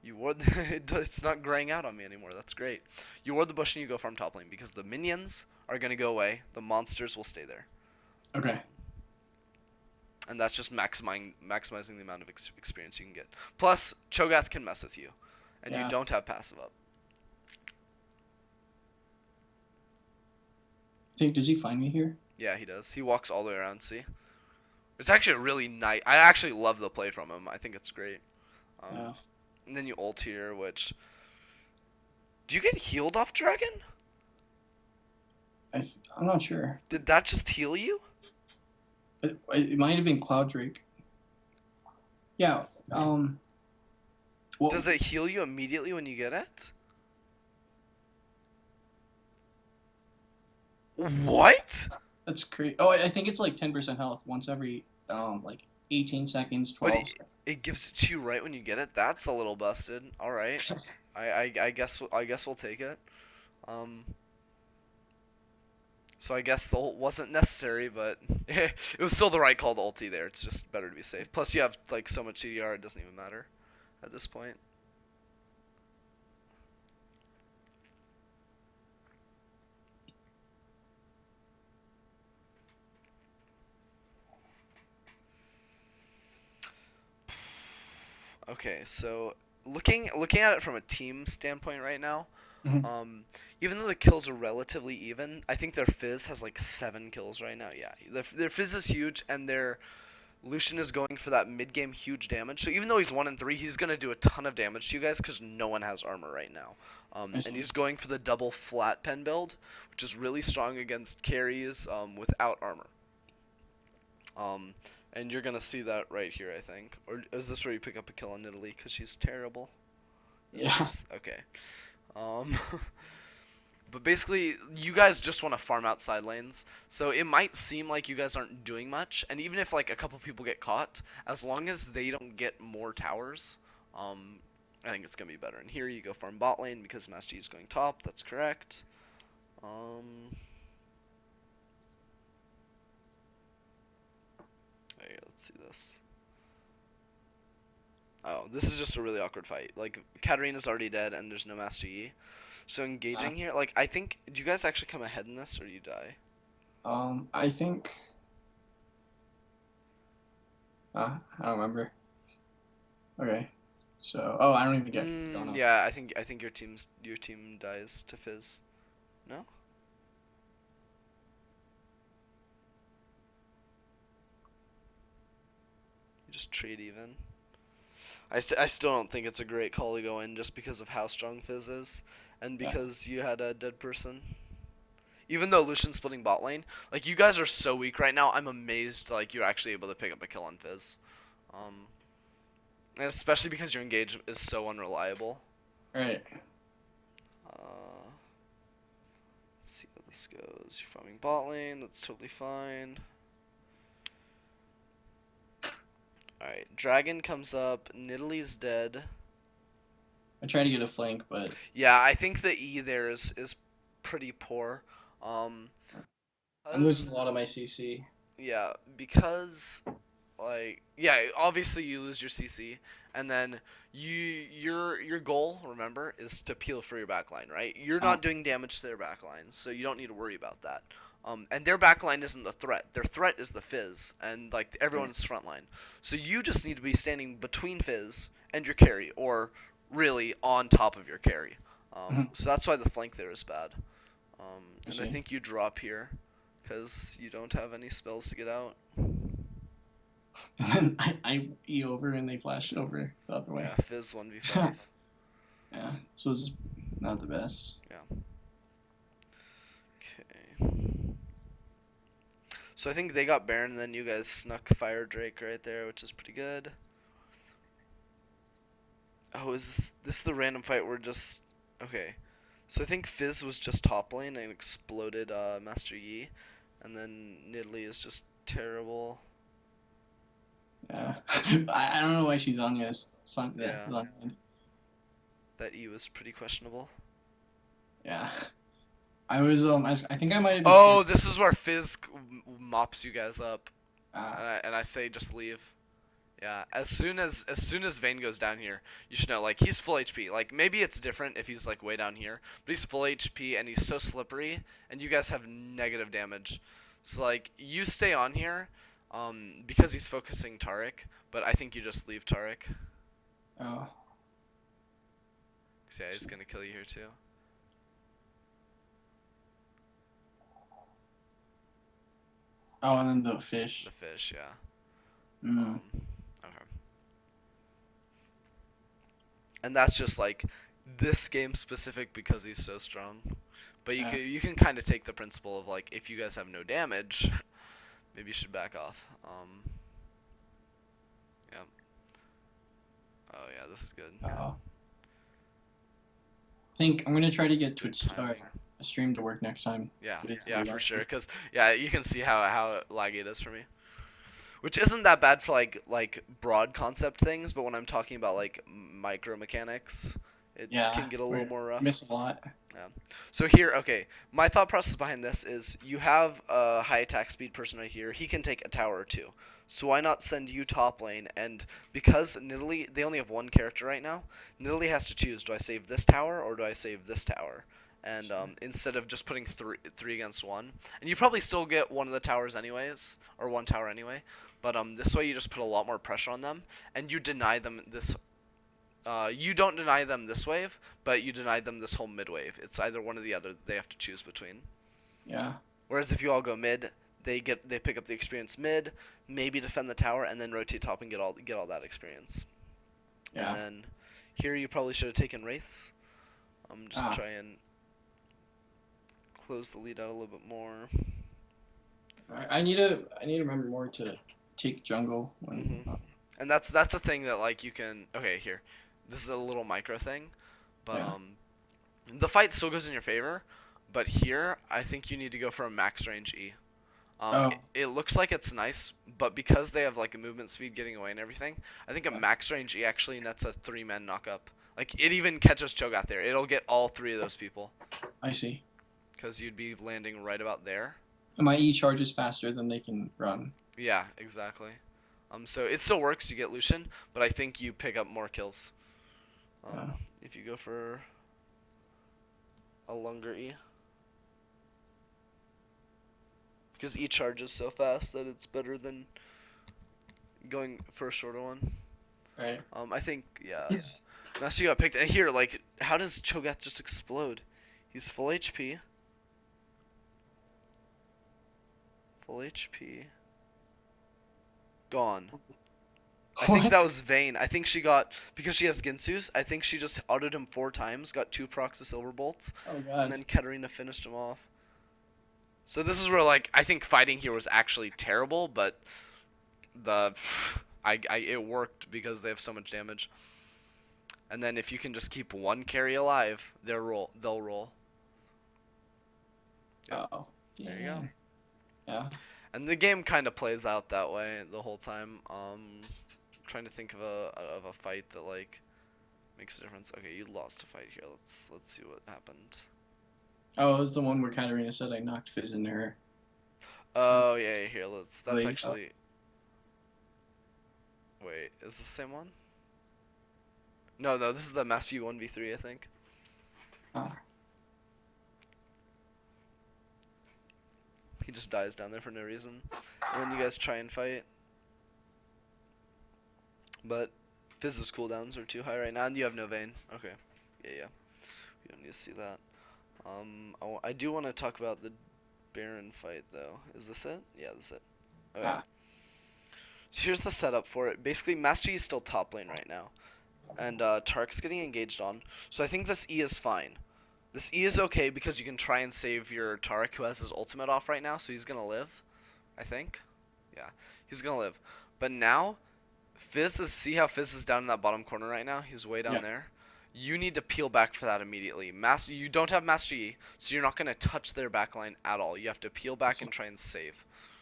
You ward. It's not graying out on me anymore. That's great. You ward the bush and you go farm top lane because the minions are gonna go away. The monsters will stay there. Okay. And that's just maximizing the amount of experience you can get. Plus, Cho'Gath can mess with you, and you Yeah. don't have passive up. Does he find me here? Yeah, he does. He walks all the way around. See, it's actually a really nice. I actually love the play from him. I think it's great. Yeah. And then you ult here, which do you get healed off dragon? I'm not sure. Did that just heal you? It might have been Cloud Drake. Yeah. Well, Does it heal you immediately when you get it? What? that's crazy. Oh, I think it's like 10% health once every like 18 seconds, 12. What, it gives it to you right when you get it? That's a little busted. All right. I guess we'll take it. So I guess the ult wasn't necessary, but it was still the right call to ulti there. It's just better to be safe. Plus you have like so much CDR, it doesn't even matter at this point. Okay, so looking at it from a team standpoint right now, Mhm. even though the kills are relatively even, I think their Fizz has like 7 kills right now. Yeah, their Fizz is huge, and their Lucian is going for that mid game huge damage. So even though he's 1 and 3, he's gonna do a ton of damage to you guys because no one has armor right now. And see. he's going for the double flat pen build, which is really strong against carries without armor. And you're gonna see that right here, I think. Or is this where you pick up a kill on Italy because she's terrible? Yeah. Yes. Okay. But basically, you guys just want to farm out side lanes, so it might seem like you guys aren't doing much, and even if like a couple people get caught, as long as they don't get more towers, I think it's gonna be better. And here you go farm bot lane because Master Yi is going top. That's correct. Okay, let's see this. Oh, this is just a really awkward fight. Like, Katarina's already dead, and there's no Master Yi. So engaging here, like, I think, do you guys actually come ahead in this, or do you die? I think. I don't remember. Okay. So, I don't even get gone up. Yeah, I think your team dies to Fizz. No? You just trade even. I still don't think it's a great call to go in just because of how strong Fizz is, and Yeah. because you had a dead person. Even though Lucian's splitting bot lane, like you guys are so weak right now, I'm amazed like you're actually able to pick up a kill on Fizz. And especially because your engage is so unreliable. Right. Let's see how this goes. You're farming bot lane, that's totally fine. Alright, Dragon comes up, Nidalee's dead. I tried to get a flank, but Yeah, I think the E there is pretty poor. I'm losing a lot of my CC. Yeah, because like yeah, obviously you lose your CC, and then your goal, remember, is to peel for your backline, right? You're not doing damage to their backline, so you don't need to worry about that. And their backline isn't the threat. Their threat is the Fizz, and like everyone's frontline. So you just need to be standing between Fizz and your carry, or really on top of your carry. So that's why the flank there is bad. And I think you drop here because you don't have any spells to get out. And then I E over and they flash over the other way. Yeah, Fizz 1v5. Yeah, this was not the best. Yeah. Okay. So I think they got Baron, and then you guys snuck Fire Drake right there, which is pretty good. Oh, is this the random fight where just... Okay. So I think Fizz was just top lane and exploded Master Yi, and then Nidalee is just terrible. Yeah. I don't know why she's on this. Yeah. That E was pretty questionable. Yeah. I was I think I might have been Oh, scared. this is where Fizz mops you guys up. and I say just leave. Yeah, as soon as Vayne goes down here, you should know like he's full HP. Like maybe it's different if he's like way down here, but he's full HP and he's so slippery, and you guys have negative damage. So like you stay on here, because he's focusing Taric, but I think you just leave Taric. Oh. 'Cause, yeah, he's gonna kill you here too. Oh, and then the fish. The fish, yeah. Mm. Okay. And that's just like this game specific because he's so strong. But Yeah. you can kind of take the principle of like if you guys have no damage, maybe you should back off. Yeah. Oh yeah, this is good. Oh. I think I'm gonna try to get Good Twitch timing. a stream to work next time. Yeah, But it's yeah, really for laggy. sure. Cause yeah, you can see how laggy it is for me. Which isn't that bad for like broad concept things, but when I'm talking about like micro mechanics, it Yeah, can get a little more rough. Miss a lot. So here, okay, my thought process behind this is you have a high attack speed person right here. He can take a tower or two. So why not send you top lane? And because Nidalee, they only have one character right now, Nidalee has to choose, do I save this tower or do I save this tower? And Sure. instead of just putting three against one, and you probably still get one of the towers anyways, or one tower anyway, but this way you just put a lot more pressure on them, and you deny them this you don't deny them this wave, but you deny them this whole mid wave. It's either one or the other they have to choose between. Yeah. Whereas if you all go mid, they pick up the experience mid, maybe defend the tower, and then rotate top and get all that experience. Yeah. And then here you probably should have taken wraiths. Just try and close the lead out a little bit more. I need to remember more to take jungle when. Mhm. And that's a thing that like you can. Okay, here, this is a little micro thing, but Yeah. the fight still goes in your favor. But here, I think you need to go for a max range E. Oh. It looks like it's nice, but because they have like a movement speed getting away and everything, I think a Yeah. max range E actually nets a 3-man knock up. Like it even catches Cho'Gath there. It'll get all three of those people. I see. Because you'd be landing right about there. And my E charges faster than they can run. Yeah, exactly. So it still works. You get Lucian, but I think you pick up more kills. Yeah. If you go for a longer E. Because E charges so fast that it's better than going for a shorter one. Right. I think, yeah. Master got picked. And here, like, how does Cho'Gath just explode? He's full HP. Full HP. Gone. I think that was Vayne. I think she got, because she has Ginsu's, I think she just autoed him 4 times, got 2 procs of Silver Bolts, Oh and god. then Katarina finished him off. So this is where, like, I think fighting here was actually terrible, but it worked because they have so much damage. And then if you can just keep one carry alive, they'll roll. Yep. Oh. There you go. Yeah. And the game kind of plays out that way the whole time. Trying to think of a fight that like makes a difference. Okay, you lost a fight here. Let's see what happened. Oh, it was the one where Katarina said I knocked Fizz into her. Oh yeah, here. That's Wait, actually. Wait, is this the same one? No, this is the Master U 1v3, I think. Ah. He just dies down there for no reason, and then you guys try and fight. But Fizz's cooldowns are too high right now, and you have no Vayne. Okay, yeah. We don't need to see that. I do want to talk about the Baron fight though. Is this it? Yeah, this is it. Okay. Ah. So here's the setup for it. Basically, Master Yi is still top lane right now, and Tark's getting engaged on. So I think this E is fine. This E is okay because you can try and save your Tarek, who has his ultimate off right now, so he's gonna live. I think. Yeah, he's gonna live. But now, see how Fizz is down in that bottom corner right now? He's way down there. You need to peel back for that immediately. You don't have Master Yi, so you're not gonna touch their backline at all. You have to peel back and try and save.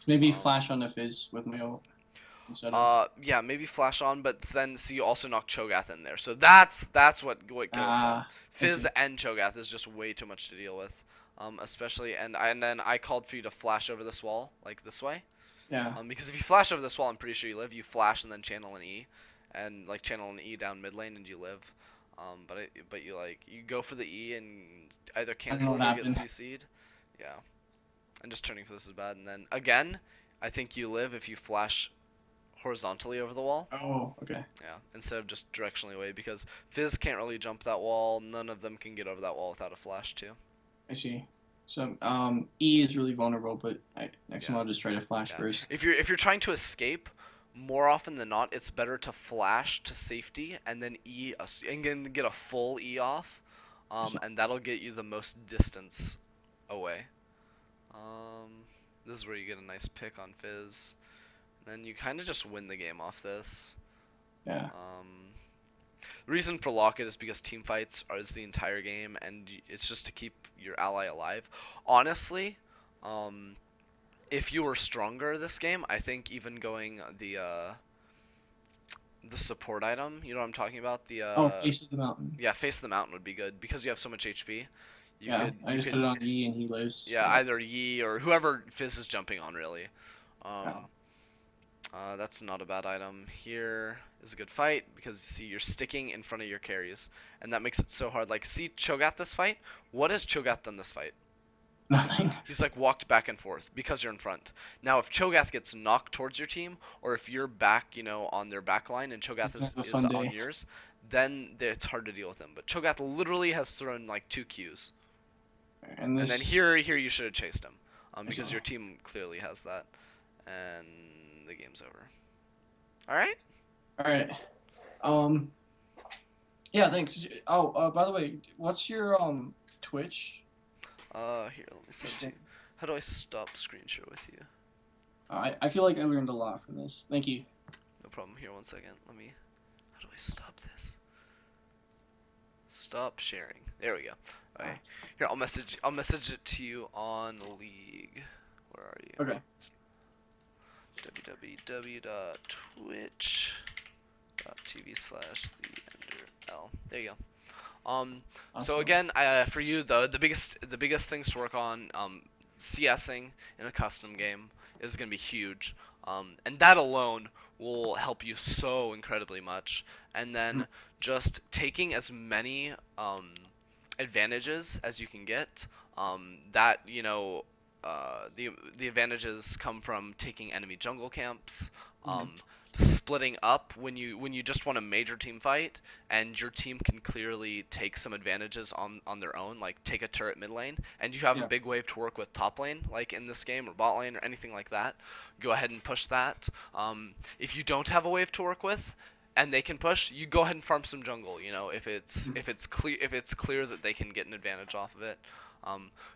Maybe flash on the Fizz with my ult. Yeah, maybe flash on, but then see you also knock Cho'Gath in there. So that's what kills them. Fizz and Cho'Gath is just way too much to deal with. Especially and then I called for you to flash over this wall, like this way. Yeah. Because if you flash over this wall, I'm pretty sure you live. You flash and then channel an E, and like channel an E down mid lane and you live. But you go for the E and either I don't know cancel what it or get happened. CC'd. Yeah. And just turning for this is bad. And then again, I think you live if you flash horizontally over the wall. Oh, okay. Yeah, instead of just directionally away, because Fizz can't really jump that wall. None of them can get over that wall without a flash too. I see. So E is really vulnerable, but next time Yeah. I'll just try to flash Yeah. first. If you're trying to escape, more often than not, it's better to flash to safety and then and get a full E off, see. and that'll get you the most distance away. This is where you get a nice pick on Fizz. Then you kind of just win the game off this. Yeah. The reason for Locket is because team fights is the entire game, and it's just to keep your ally alive. Honestly, if you were stronger this game, I think even going the support item, you know what I'm talking about? Face of the mountain. Yeah, Face of the Mountain would be good because you have so much HP. I just put it on E and he lives. Yeah, either Yi or whoever Fizz is jumping on, really. Yeah. That's not a bad item. Here is a good fight because see you're sticking in front of your carries, and that makes it so hard. Like see Cho'Gath this fight. What has Cho'Gath done this fight? Nothing. He's like walked back and forth because you're in front. Now if Cho'Gath gets knocked towards your team, or if you're back, on their back line and Cho'Gath He's is gonna have a fun on day. yours, then it's hard to deal with him. But Cho'Gath literally has thrown like 2 Qs. And And then here you should have chased him, because saw. your team clearly has that, and the game's over. All right. All right. Yeah. Thanks. Oh, by the way, what's your Twitch? Here, let me send you. How do I stop screen share with you? I feel like I learned a lot from this. Thank you. No problem. Here, one second. How do I stop this? Stop sharing. There we go. Okay. Here, I'll message it to you on League. Where are you? Okay. www.twitch.tv/TheEnderL. There you go. Awesome. So again, for you the biggest things to work on, CSing in a custom game is gonna be huge, and that alone will help you so incredibly much. And then just taking as many advantages as you can get. That the advantages come from taking enemy jungle camps. Splitting up when you just want a major team fight and your team can clearly take some advantages on their own, like take a turret mid lane, and you have a big wave to work with top lane, like in this game, or bot lane or anything like that. Go ahead and push that. If you don't have a wave to work with and they can push, you go ahead and farm some jungle. If it's clear that they can get an advantage off of it,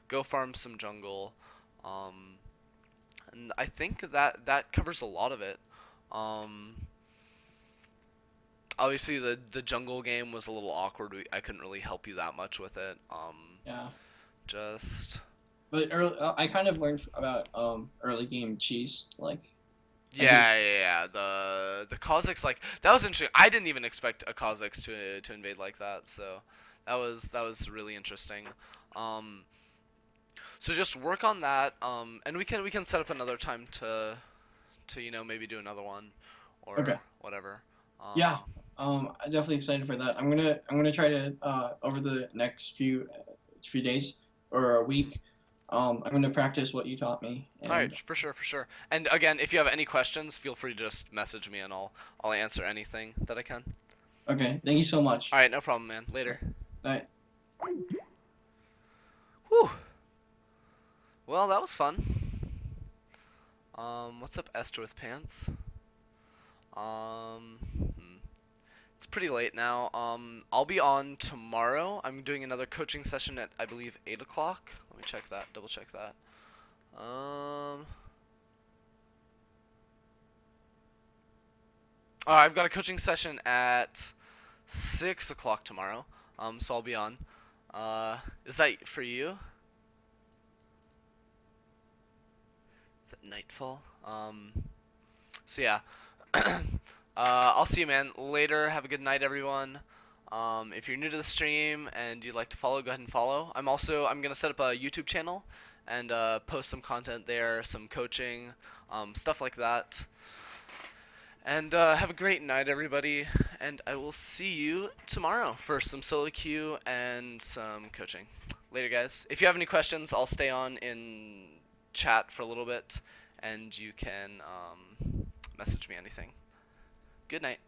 go farm some jungle. And I think that covers a lot of it. Obviously the jungle game was a little awkward. I couldn't really help you that much with it. Yeah. But I kind of learned about early game cheese, like. Yeah. The Kha'Zix, like, that was interesting. I didn't even expect a Kha'Zix to invade like that. So that was really interesting. So just work on that. And we can set up another time to maybe do another one or whatever. Yeah. I'm definitely excited for that. I'm gonna try to over the next few days or a week. I'm gonna practice what you taught me. All right, for sure. And again, if you have any questions, feel free to just message me and I'll answer anything that I can. Okay. Thank you so much. All right, no problem, man. Later. Bye. Whew. Well, that was fun. What's up, Esther with pants? It's pretty late now. I'll be on tomorrow. I'm doing another coaching session at, I believe, 8 o'clock. Let me check that, double check that. I've got a coaching session at 6 o'clock tomorrow. So I'll be on. Is that for you? Is that Nightfall? So yeah. I'll see you, man, later. Have a good night, everyone. If you're new to the stream and you'd like to follow, go ahead and follow. I'm gonna set up a YouTube channel, and post some content there, some coaching, stuff like that. And have a great night, everybody. And I will see you tomorrow for some solo queue and some coaching. Later, guys. If you have any questions, I'll stay on in chat for a little bit, and you can message me anything. Good night.